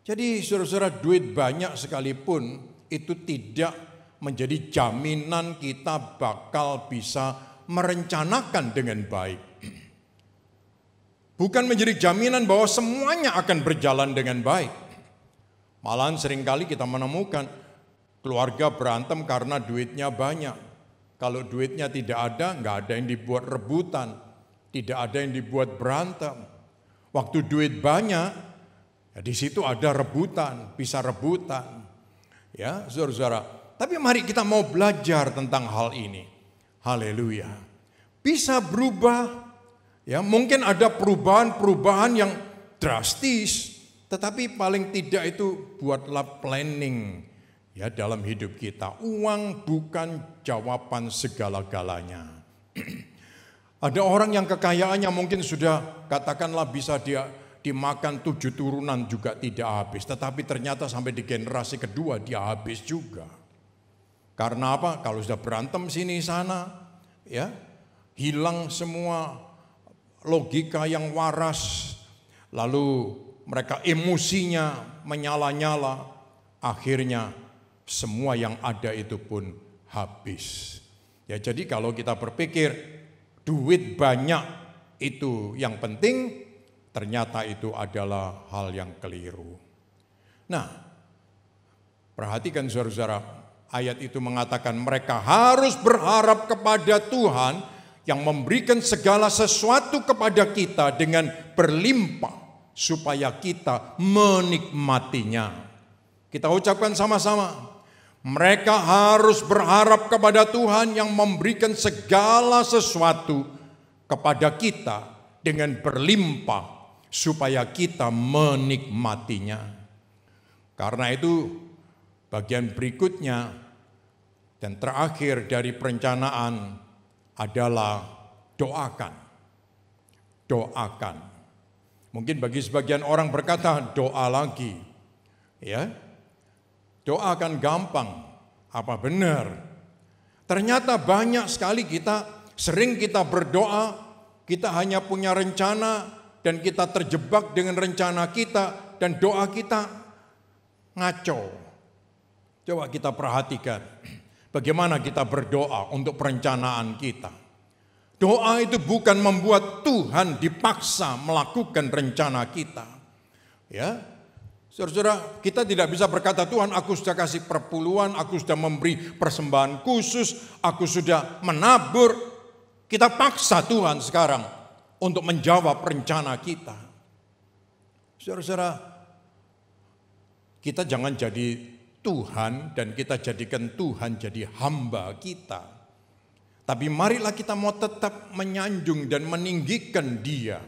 Jadi saudara-saudara, duit banyak sekalipun itu tidak menjadi jaminan kita bakal bisa merencanakan dengan baik. Bukan menjadi jaminan bahwa semuanya akan berjalan dengan baik. Malahan seringkali kita menemukan keluarga berantem karena duitnya banyak. Kalau duitnya tidak ada, nggak ada yang dibuat rebutan. Tidak ada yang dibuat berantem. Waktu duit banyak, di situ ada rebutan, bisa rebutan. Ya, saudara-saudara. Tapi mari kita mau belajar tentang hal ini. Haleluya. Bisa berubah. Ya, mungkin ada perubahan-perubahan yang drastis, tetapi paling tidak itu buatlah planning ya dalam hidup kita. Uang bukan jawaban segala-galanya. Ada orang yang kekayaannya mungkin sudah katakanlah bisa dia dimakan 7 turunan juga tidak habis. Tetapi ternyata sampai di generasi kedua dia habis juga. Karena apa? Kalau sudah berantem sini sana, ya, hilang semua logika yang waras. Lalu mereka emosinya menyala-nyala. Akhirnya semua yang ada itu pun habis. Ya, jadi kalau kita berpikir duit banyak itu yang penting, ternyata itu adalah hal yang keliru. Nah, perhatikan saudara-saudara, ayat itu mengatakan mereka harus berharap kepada Tuhan yang memberikan segala sesuatu kepada kita dengan berlimpah supaya kita menikmatinya. Kita ucapkan sama-sama. Mereka harus berharap kepada Tuhan yang memberikan segala sesuatu kepada kita dengan berlimpah supaya kita menikmatinya. Karena itu bagian berikutnya dan terakhir dari perencanaan adalah doakan. Doakan. Mungkin bagi sebagian orang berkata doa lagi. Ya. Doa kan gampang, apa benar? Ternyata banyak sekali sering kita berdoa, kita hanya punya rencana dan kita terjebak dengan rencana kita dan doa kita ngaco. Coba kita perhatikan bagaimana kita berdoa untuk perencanaan kita. Doa itu bukan membuat Tuhan dipaksa melakukan rencana kita. Ya. Saudara-saudara, kita tidak bisa berkata, Tuhan aku sudah kasih perpuluhan, aku sudah memberi persembahan khusus, aku sudah menabur. Kita paksa Tuhan sekarang untuk menjawab rencana kita. Saudara-saudara, kita jangan jadi Tuhan dan kita jadikan Tuhan jadi hamba kita. Tapi marilah kita mau tetap menyanjung dan meninggikan Dia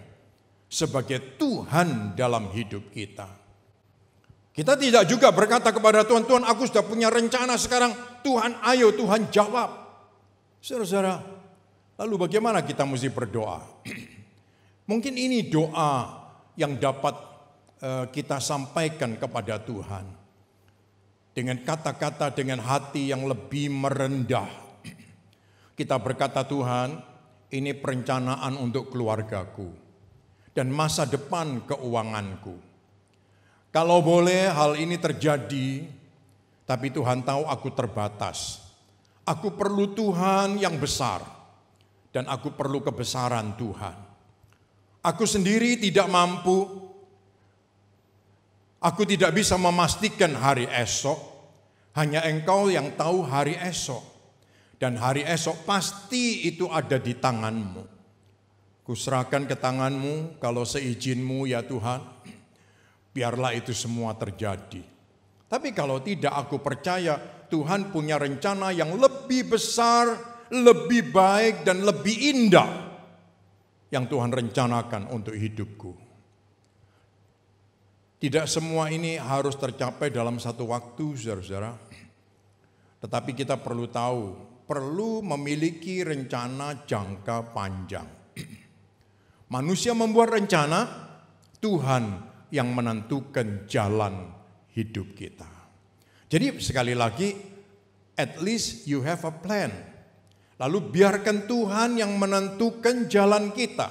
sebagai Tuhan dalam hidup kita. Kita tidak juga berkata kepada Tuhan, Tuhan aku sudah punya rencana sekarang, Tuhan ayo Tuhan jawab. Saudara-saudara, lalu bagaimana kita mesti berdoa? Mungkin ini doa yang dapat kita sampaikan kepada Tuhan. Dengan kata-kata, dengan hati yang lebih merendah. Kita berkata, Tuhan ini perencanaan untuk keluargaku dan masa depan keuanganku. Kalau boleh hal ini terjadi, tapi Tuhan tahu aku terbatas. Aku perlu Tuhan yang besar, dan aku perlu kebesaran Tuhan. Aku sendiri tidak mampu, aku tidak bisa memastikan hari esok, hanya Engkau yang tahu hari esok. Dan hari esok pasti itu ada di tangan-Mu. Kuserahkan ke tangan-Mu, kalau seizinmu ya Tuhan, biarlah itu semua terjadi. Tapi kalau tidak, aku percaya Tuhan punya rencana yang lebih besar, lebih baik dan lebih indah yang Tuhan rencanakan untuk hidupku. Tidak semua ini harus tercapai dalam satu waktu, saudara-saudara. Tetapi kita perlu tahu, perlu memiliki rencana jangka panjang. Manusia membuat rencana, Tuhan yang menentukan jalan hidup kita. Jadi sekali lagi, at least you have a plan. Lalu biarkan Tuhan yang menentukan jalan kita.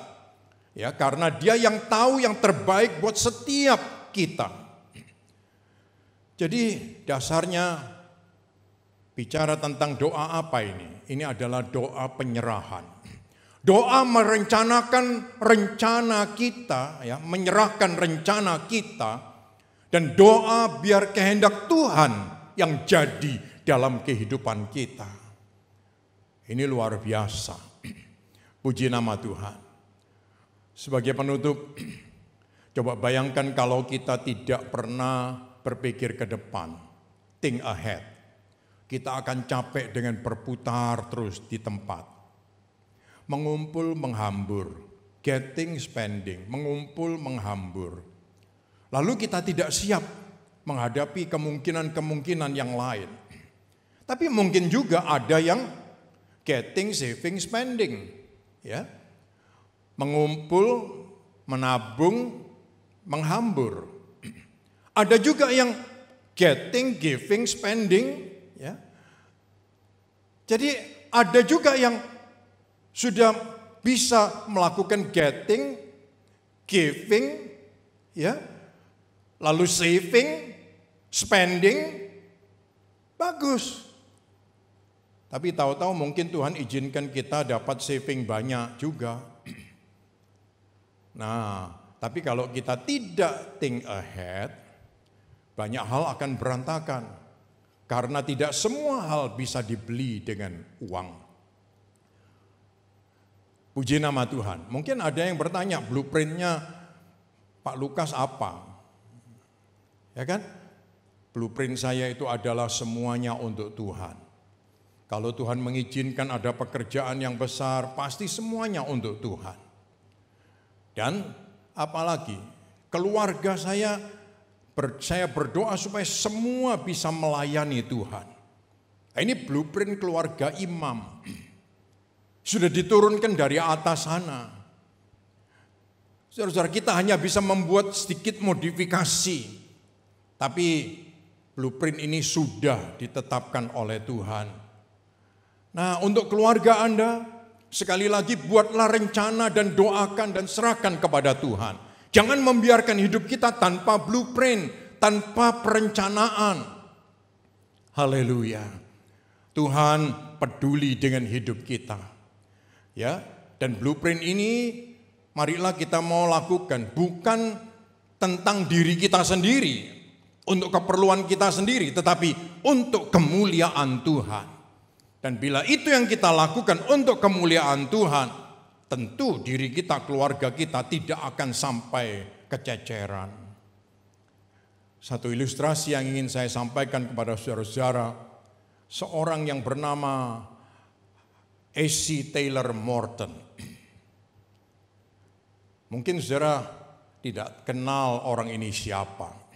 Ya, karena Dia yang tahu yang terbaik buat setiap kita. Jadi dasarnya bicara tentang doa apa ini? Ini adalah doa penyerahan. Doa merencanakan rencana kita, ya, menyerahkan rencana kita, dan doa biar kehendak Tuhan yang jadi dalam kehidupan kita. Ini luar biasa. Puji nama Tuhan. Sebagai penutup, coba bayangkan kalau kita tidak pernah berpikir ke depan, think ahead. Kita akan capek dengan berputar terus di tempat. Mengumpul menghambur, getting spending, mengumpul menghambur. Lalu kita tidak siap menghadapi kemungkinan-kemungkinan yang lain. Tapi mungkin juga ada yang getting saving spending, ya. Mengumpul, menabung, menghambur. Ada juga yang getting, giving, spending. Ya. Jadi ada juga yang sudah bisa melakukan getting, giving, ya, lalu saving, spending, bagus. Tapi tahu-tahu mungkin Tuhan izinkan kita dapat saving banyak juga. Nah, tapi kalau kita tidak think ahead, banyak hal akan berantakan. Karena tidak semua hal bisa dibeli dengan uang. Puji nama Tuhan. Mungkin ada yang bertanya, blueprintnya Pak Lukas apa? Ya kan? Blueprint saya itu adalah semuanya untuk Tuhan. Kalau Tuhan mengizinkan ada pekerjaan yang besar, pasti semuanya untuk Tuhan. Dan apalagi, keluarga saya berdoa supaya semua bisa melayani Tuhan. Nah, ini blueprint keluarga imam. Sudah diturunkan dari atas sana. Saudara-saudara, kita hanya bisa membuat sedikit modifikasi. Tapi blueprint ini sudah ditetapkan oleh Tuhan. Nah, untuk keluarga Anda, sekali lagi buatlah rencana dan doakan dan serahkan kepada Tuhan. Jangan membiarkan hidup kita tanpa blueprint, tanpa perencanaan. Haleluya. Tuhan peduli dengan hidup kita. Ya, dan blueprint ini marilah kita mau lakukan bukan tentang diri kita sendiri, untuk keperluan kita sendiri, tetapi untuk kemuliaan Tuhan. Dan bila itu yang kita lakukan untuk kemuliaan Tuhan, tentu diri kita, keluarga kita tidak akan sampai kececeran. Satu ilustrasi yang ingin saya sampaikan kepada saudara-saudara, seorang yang bernama A.C. Taylor Morton. Mungkin saudara tidak kenal orang ini siapa.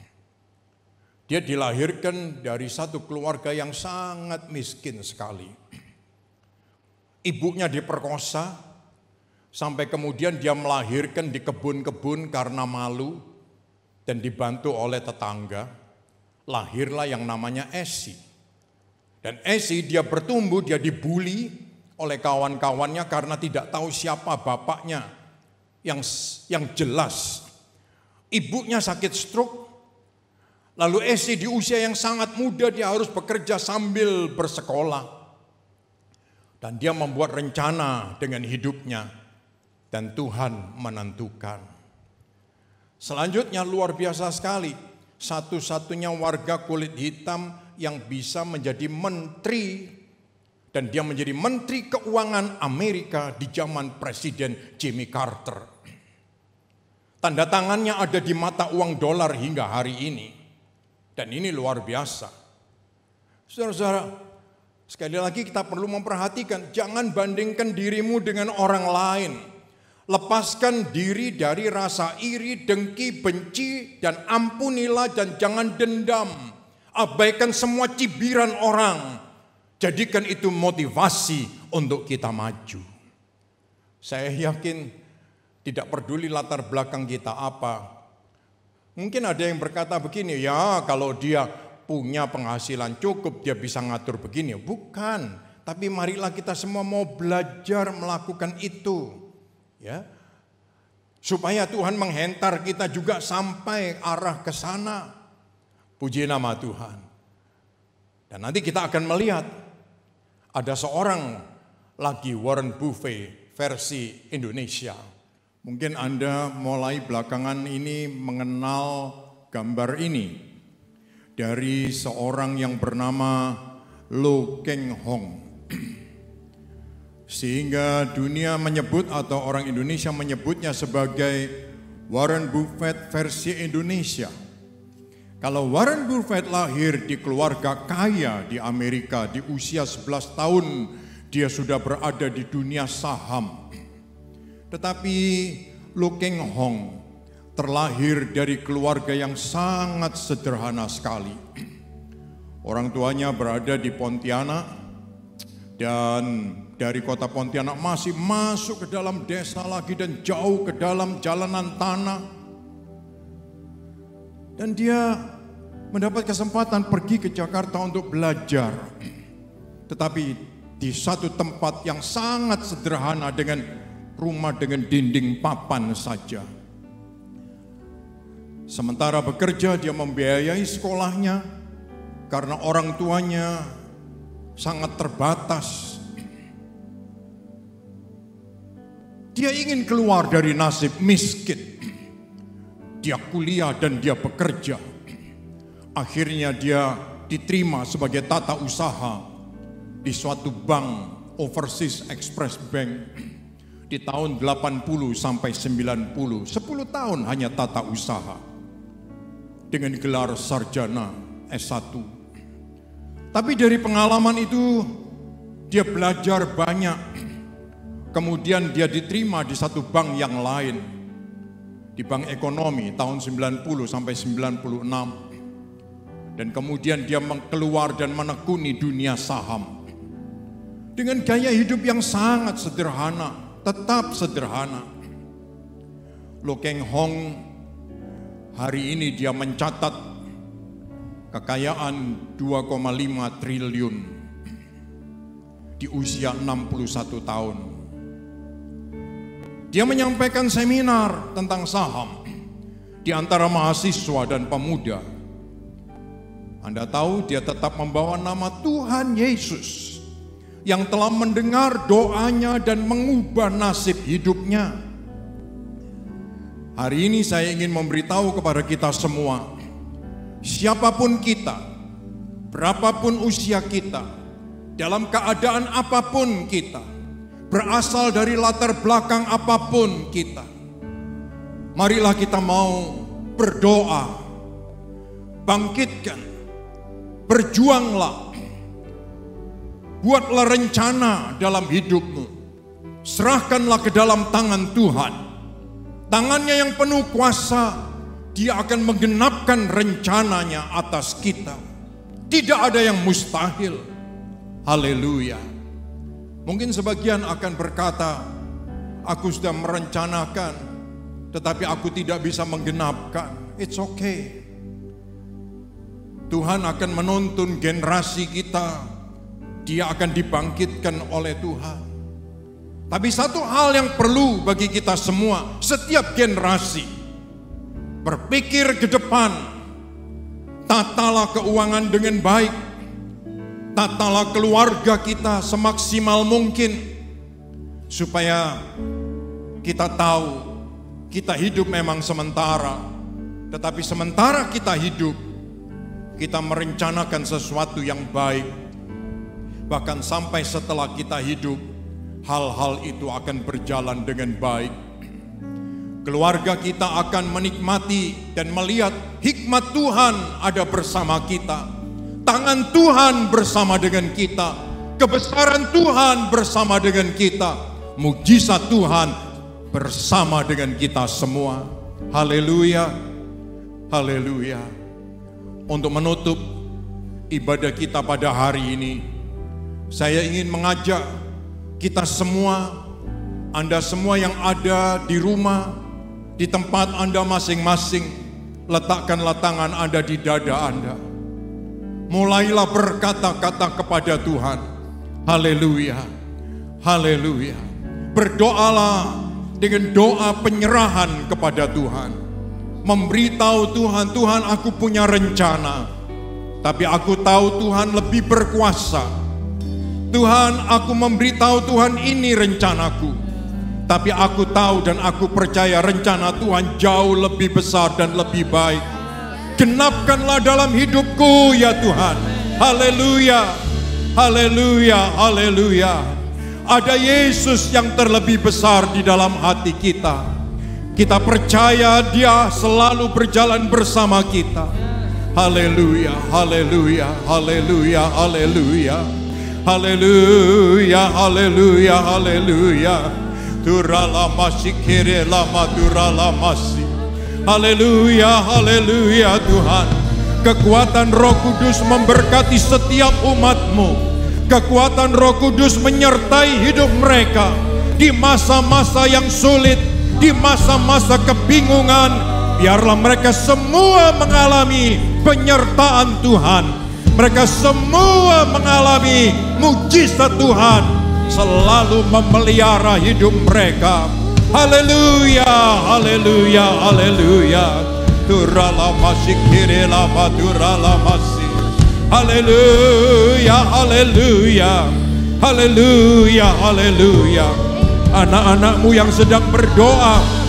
Dia dilahirkan dari satu keluarga yang sangat miskin sekali. Ibunya diperkosa, sampai kemudian dia melahirkan di kebun-kebun karena malu dan dibantu oleh tetangga. Lahirlah yang namanya Esi. Dan Esi dia bertumbuh, dia dibully oleh kawan-kawannya karena tidak tahu siapa bapaknya yang jelas. Ibunya sakit stroke. Lalu Esi di usia yang sangat muda dia harus bekerja sambil bersekolah. Dan dia membuat rencana dengan hidupnya. Dan Tuhan menentukan. Selanjutnya luar biasa sekali. Satu-satunya warga kulit hitam yang bisa menjadi menteri. Dan dia menjadi menteri keuangan Amerika di zaman Presiden Jimmy Carter. Tanda tangannya ada di mata uang dolar hingga hari ini. Dan ini luar biasa. Saudara-saudara, sekali lagi kita perlu memperhatikan. Jangan bandingkan dirimu dengan orang lain. Lepaskan diri dari rasa iri, dengki, benci, dan ampunilah dan jangan dendam. Abaikan semua cibiran orang. Jadikan itu motivasi untuk kita maju. Saya yakin tidak peduli latar belakang kita apa. Mungkin ada yang berkata begini, ya kalau dia punya penghasilan cukup, dia bisa ngatur begini. Bukan, tapi marilah kita semua mau belajar melakukan itu. Ya, supaya Tuhan menghentar kita juga sampai arah ke sana. Puji nama Tuhan. Dan nanti kita akan melihat ada seorang lagi, Warren Buffett versi Indonesia. Mungkin Anda mulai belakangan ini mengenal gambar ini dari seorang yang bernama Lo Keng Hong. Sehingga dunia menyebut atau orang Indonesia menyebutnya sebagai Warren Buffett versi Indonesia. Kalau Warren Buffett lahir di keluarga kaya di Amerika di usia 11 tahun, dia sudah berada di dunia saham. Tetapi Lo Keng Hong terlahir dari keluarga yang sangat sederhana sekali. Orang tuanya berada di Pontianak dan dari kota Pontianak masih masuk ke dalam desa lagi dan jauh ke dalam jalanan tanah. Dan dia mendapat kesempatan pergi ke Jakarta untuk belajar. Tetapi di satu tempat yang sangat sederhana dengan rumah dengan dinding papan saja. Sementara bekerja dia membiayai sekolahnya karena orang tuanya sangat terbatas. Dia ingin keluar dari nasib miskin. Dia kuliah dan dia bekerja. Akhirnya dia diterima sebagai tata usaha di suatu bank, Overseas Express Bank, di tahun 80 sampai 90, 10 tahun hanya tata usaha dengan gelar sarjana S1. Tapi dari pengalaman itu dia belajar banyak. Kemudian dia diterima di satu bank yang lain, di bank ekonomi tahun 90 sampai 96. Dan kemudian dia keluar dan menekuni dunia saham. Dengan gaya hidup yang sangat sederhana, tetap sederhana. Lo Keng Hong hari ini dia mencatat kekayaan 2,5 triliun di usia 61 tahun. Dia menyampaikan seminar tentang saham di antara mahasiswa dan pemuda. Anda tahu dia tetap membawa nama Tuhan Yesus yang telah mendengar doanya dan mengubah nasib hidupnya. Hari ini saya ingin memberitahu kepada kita semua, siapapun kita, berapapun usia kita, dalam keadaan apapun kita, berasal dari latar belakang apapun kita, marilah kita mau berdoa, bangkitkan, berjuanglah, buatlah rencana dalam hidupmu, serahkanlah ke dalam tangan Tuhan. Tangannya yang penuh kuasa, Dia akan menggenapkan rencananya atas kita. Tidak ada yang mustahil. Haleluya. Mungkin sebagian akan berkata, aku sudah merencanakan, tetapi aku tidak bisa menggenapkan. It's okay. Tuhan akan menuntun generasi kita, Dia akan dibangkitkan oleh Tuhan. Tapi satu hal yang perlu bagi kita semua, setiap generasi, berpikir ke depan, tatalah keuangan dengan baik, tatalah keluarga kita semaksimal mungkin, supaya kita tahu kita hidup memang sementara, tetapi sementara kita hidup, kita merencanakan sesuatu yang baik. Bahkan sampai setelah kita hidup, hal-hal itu akan berjalan dengan baik. Keluarga kita akan menikmati dan melihat hikmat Tuhan ada bersama kita. Tangan Tuhan bersama dengan kita. Kebesaran Tuhan bersama dengan kita. Mujizat Tuhan bersama dengan kita semua. Haleluya. Haleluya. Untuk menutup ibadah kita pada hari ini, saya ingin mengajak kita semua, Anda semua yang ada di rumah, di tempat Anda masing-masing, letakkanlah tangan Anda di dada Anda. Mulailah berkata-kata kepada Tuhan. Haleluya. Haleluya. Berdoalah dengan doa penyerahan kepada Tuhan. Memberitahu Tuhan, Tuhan aku punya rencana, tapi aku tahu Tuhan lebih berkuasa. Tuhan, aku memberitahu Tuhan ini rencanaku, tapi aku tahu dan aku percaya rencana Tuhan jauh lebih besar dan lebih baik. Genapkanlah dalam hidupku ya Tuhan. Haleluya. Haleluya. Haleluya. Ada Yesus yang terlebih besar di dalam hati kita. Kita percaya Dia selalu berjalan bersama kita. Haleluya. Haleluya. Haleluya. Haleluya. Haleluya, haleluya, haleluya. Turala masih kiri lama turala masih. Haleluya, haleluya Tuhan. Kekuatan Roh Kudus memberkati setiap umat-Mu. Kekuatan Roh Kudus menyertai hidup mereka di masa-masa yang sulit, di masa-masa kebingungan. Biarlah mereka semua mengalami penyertaan Tuhan. Mereka semua mengalami mujizat Tuhan selalu memelihara hidup mereka. Haleluya, haleluya, haleluya. Turala masih kirela madurala masih. Haleluya, haleluya, haleluya, haleluya. Anak-anakmu yang sedang berdoa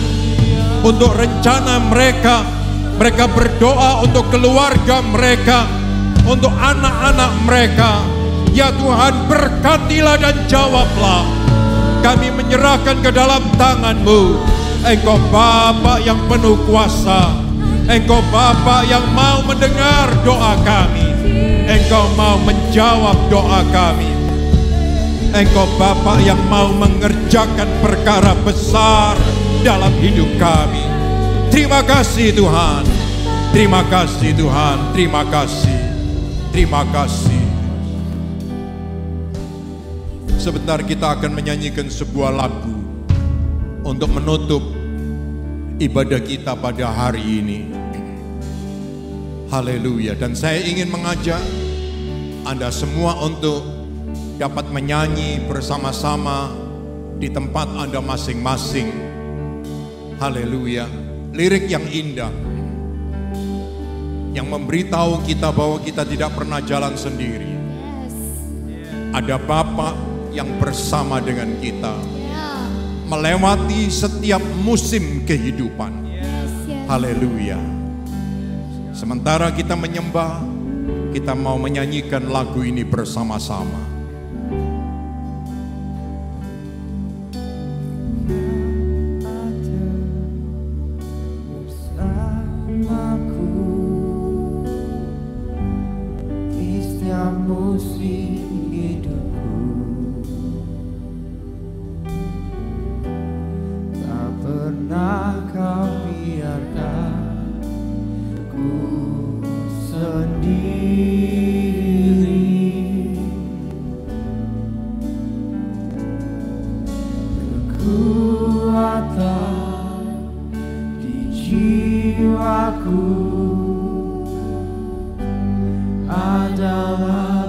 untuk rencana mereka, mereka berdoa untuk keluarga mereka, untuk anak-anak mereka. Ya Tuhan, berkatilah dan jawablah. Kami menyerahkan ke dalam tangan-Mu. Engkau Bapa yang penuh kuasa. Engkau Bapa yang mau mendengar doa kami. Engkau mau menjawab doa kami. Engkau Bapa yang mau mengerjakan perkara besar dalam hidup kami. Terima kasih Tuhan. Terima kasih Tuhan. Terima kasih. Terima kasih. Sebentar kita akan menyanyikan sebuah lagu untuk menutup ibadah kita pada hari ini. Haleluya. Dan saya ingin mengajak Anda semua untuk dapat menyanyi bersama-sama di tempat Anda masing-masing. Haleluya. Lirik yang indah yang memberitahu kita bahwa kita tidak pernah jalan sendiri. Ada Bapa yang bersama dengan kita melewati setiap musim kehidupan. Haleluya. Sementara kita menyembah, kita mau menyanyikan lagu ini bersama-sama. adalah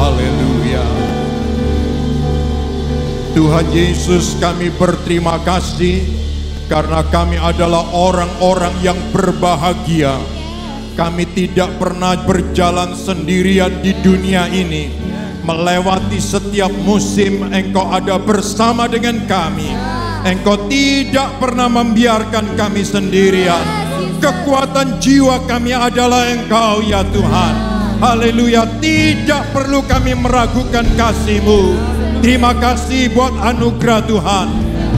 Haleluya. Tuhan Yesus, kami berterima kasih karena kami adalah orang-orang yang berbahagia. Kami tidak pernah berjalan sendirian di dunia ini. Melewati setiap musim, Engkau ada bersama dengan kami. Engkau tidak pernah membiarkan kami sendirian. Kekuatan jiwa kami adalah Engkau ya Tuhan. Haleluya, tidak perlu kami meragukan kasih-Mu. Terima kasih buat anugerah Tuhan.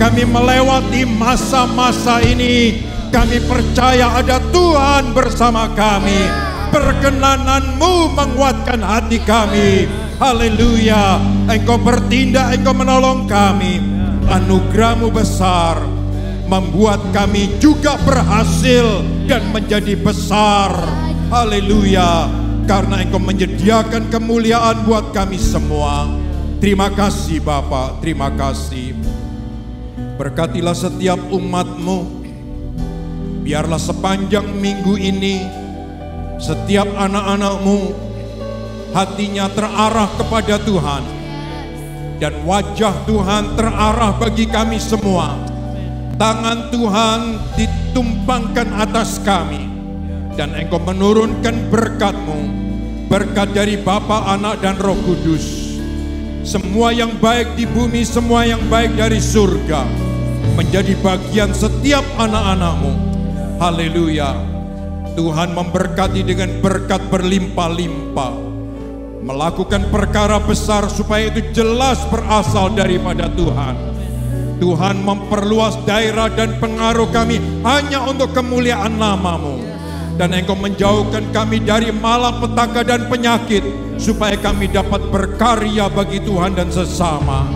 Kami melewati masa-masa ini. Kami percaya ada Tuhan bersama kami. Perkenanan-Mu menguatkan hati kami. Haleluya, Engkau bertindak, Engkau menolong kami. Anugerah-Mu besar, membuat kami juga berhasil dan menjadi besar. Haleluya, karena Engkau menyediakan kemuliaan buat kami semua. Terima kasih Bapa, terima kasih. Berkatilah setiap umat-Mu. Biarlah sepanjang minggu ini setiap anak-anak-Mu hatinya terarah kepada Tuhan, dan wajah Tuhan terarah bagi kami semua. Tangan Tuhan ditumpangkan atas kami, dan Engkau menurunkan berkat-Mu, berkat dari Bapa, Anak, dan Roh Kudus. Semua yang baik di bumi, semua yang baik dari surga, menjadi bagian setiap anak-anak-Mu. Haleluya. Tuhan memberkati dengan berkat berlimpah-limpah, melakukan perkara besar supaya itu jelas berasal daripada Tuhan. Tuhan memperluas daerah dan pengaruh kami hanya untuk kemuliaan nama-Mu. Dan Engkau menjauhkan kami dari malapetaka dan penyakit, supaya kami dapat berkarya bagi Tuhan dan sesama.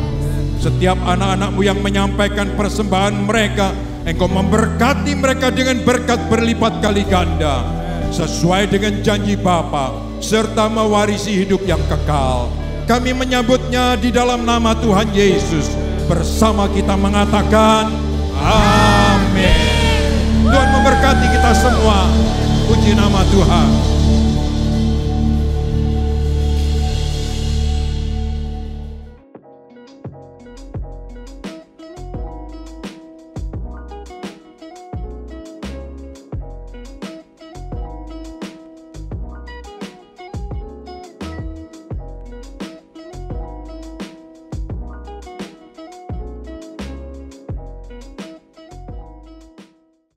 Setiap anak-anak-Mu yang menyampaikan persembahan mereka, Engkau memberkati mereka dengan berkat berlipat kali ganda, sesuai dengan janji Bapa, serta mewarisi hidup yang kekal. Kami menyambutnya di dalam nama Tuhan Yesus. Bersama kita mengatakan amin. Tuhan memberkati kita semua. Puji nama Tuhan.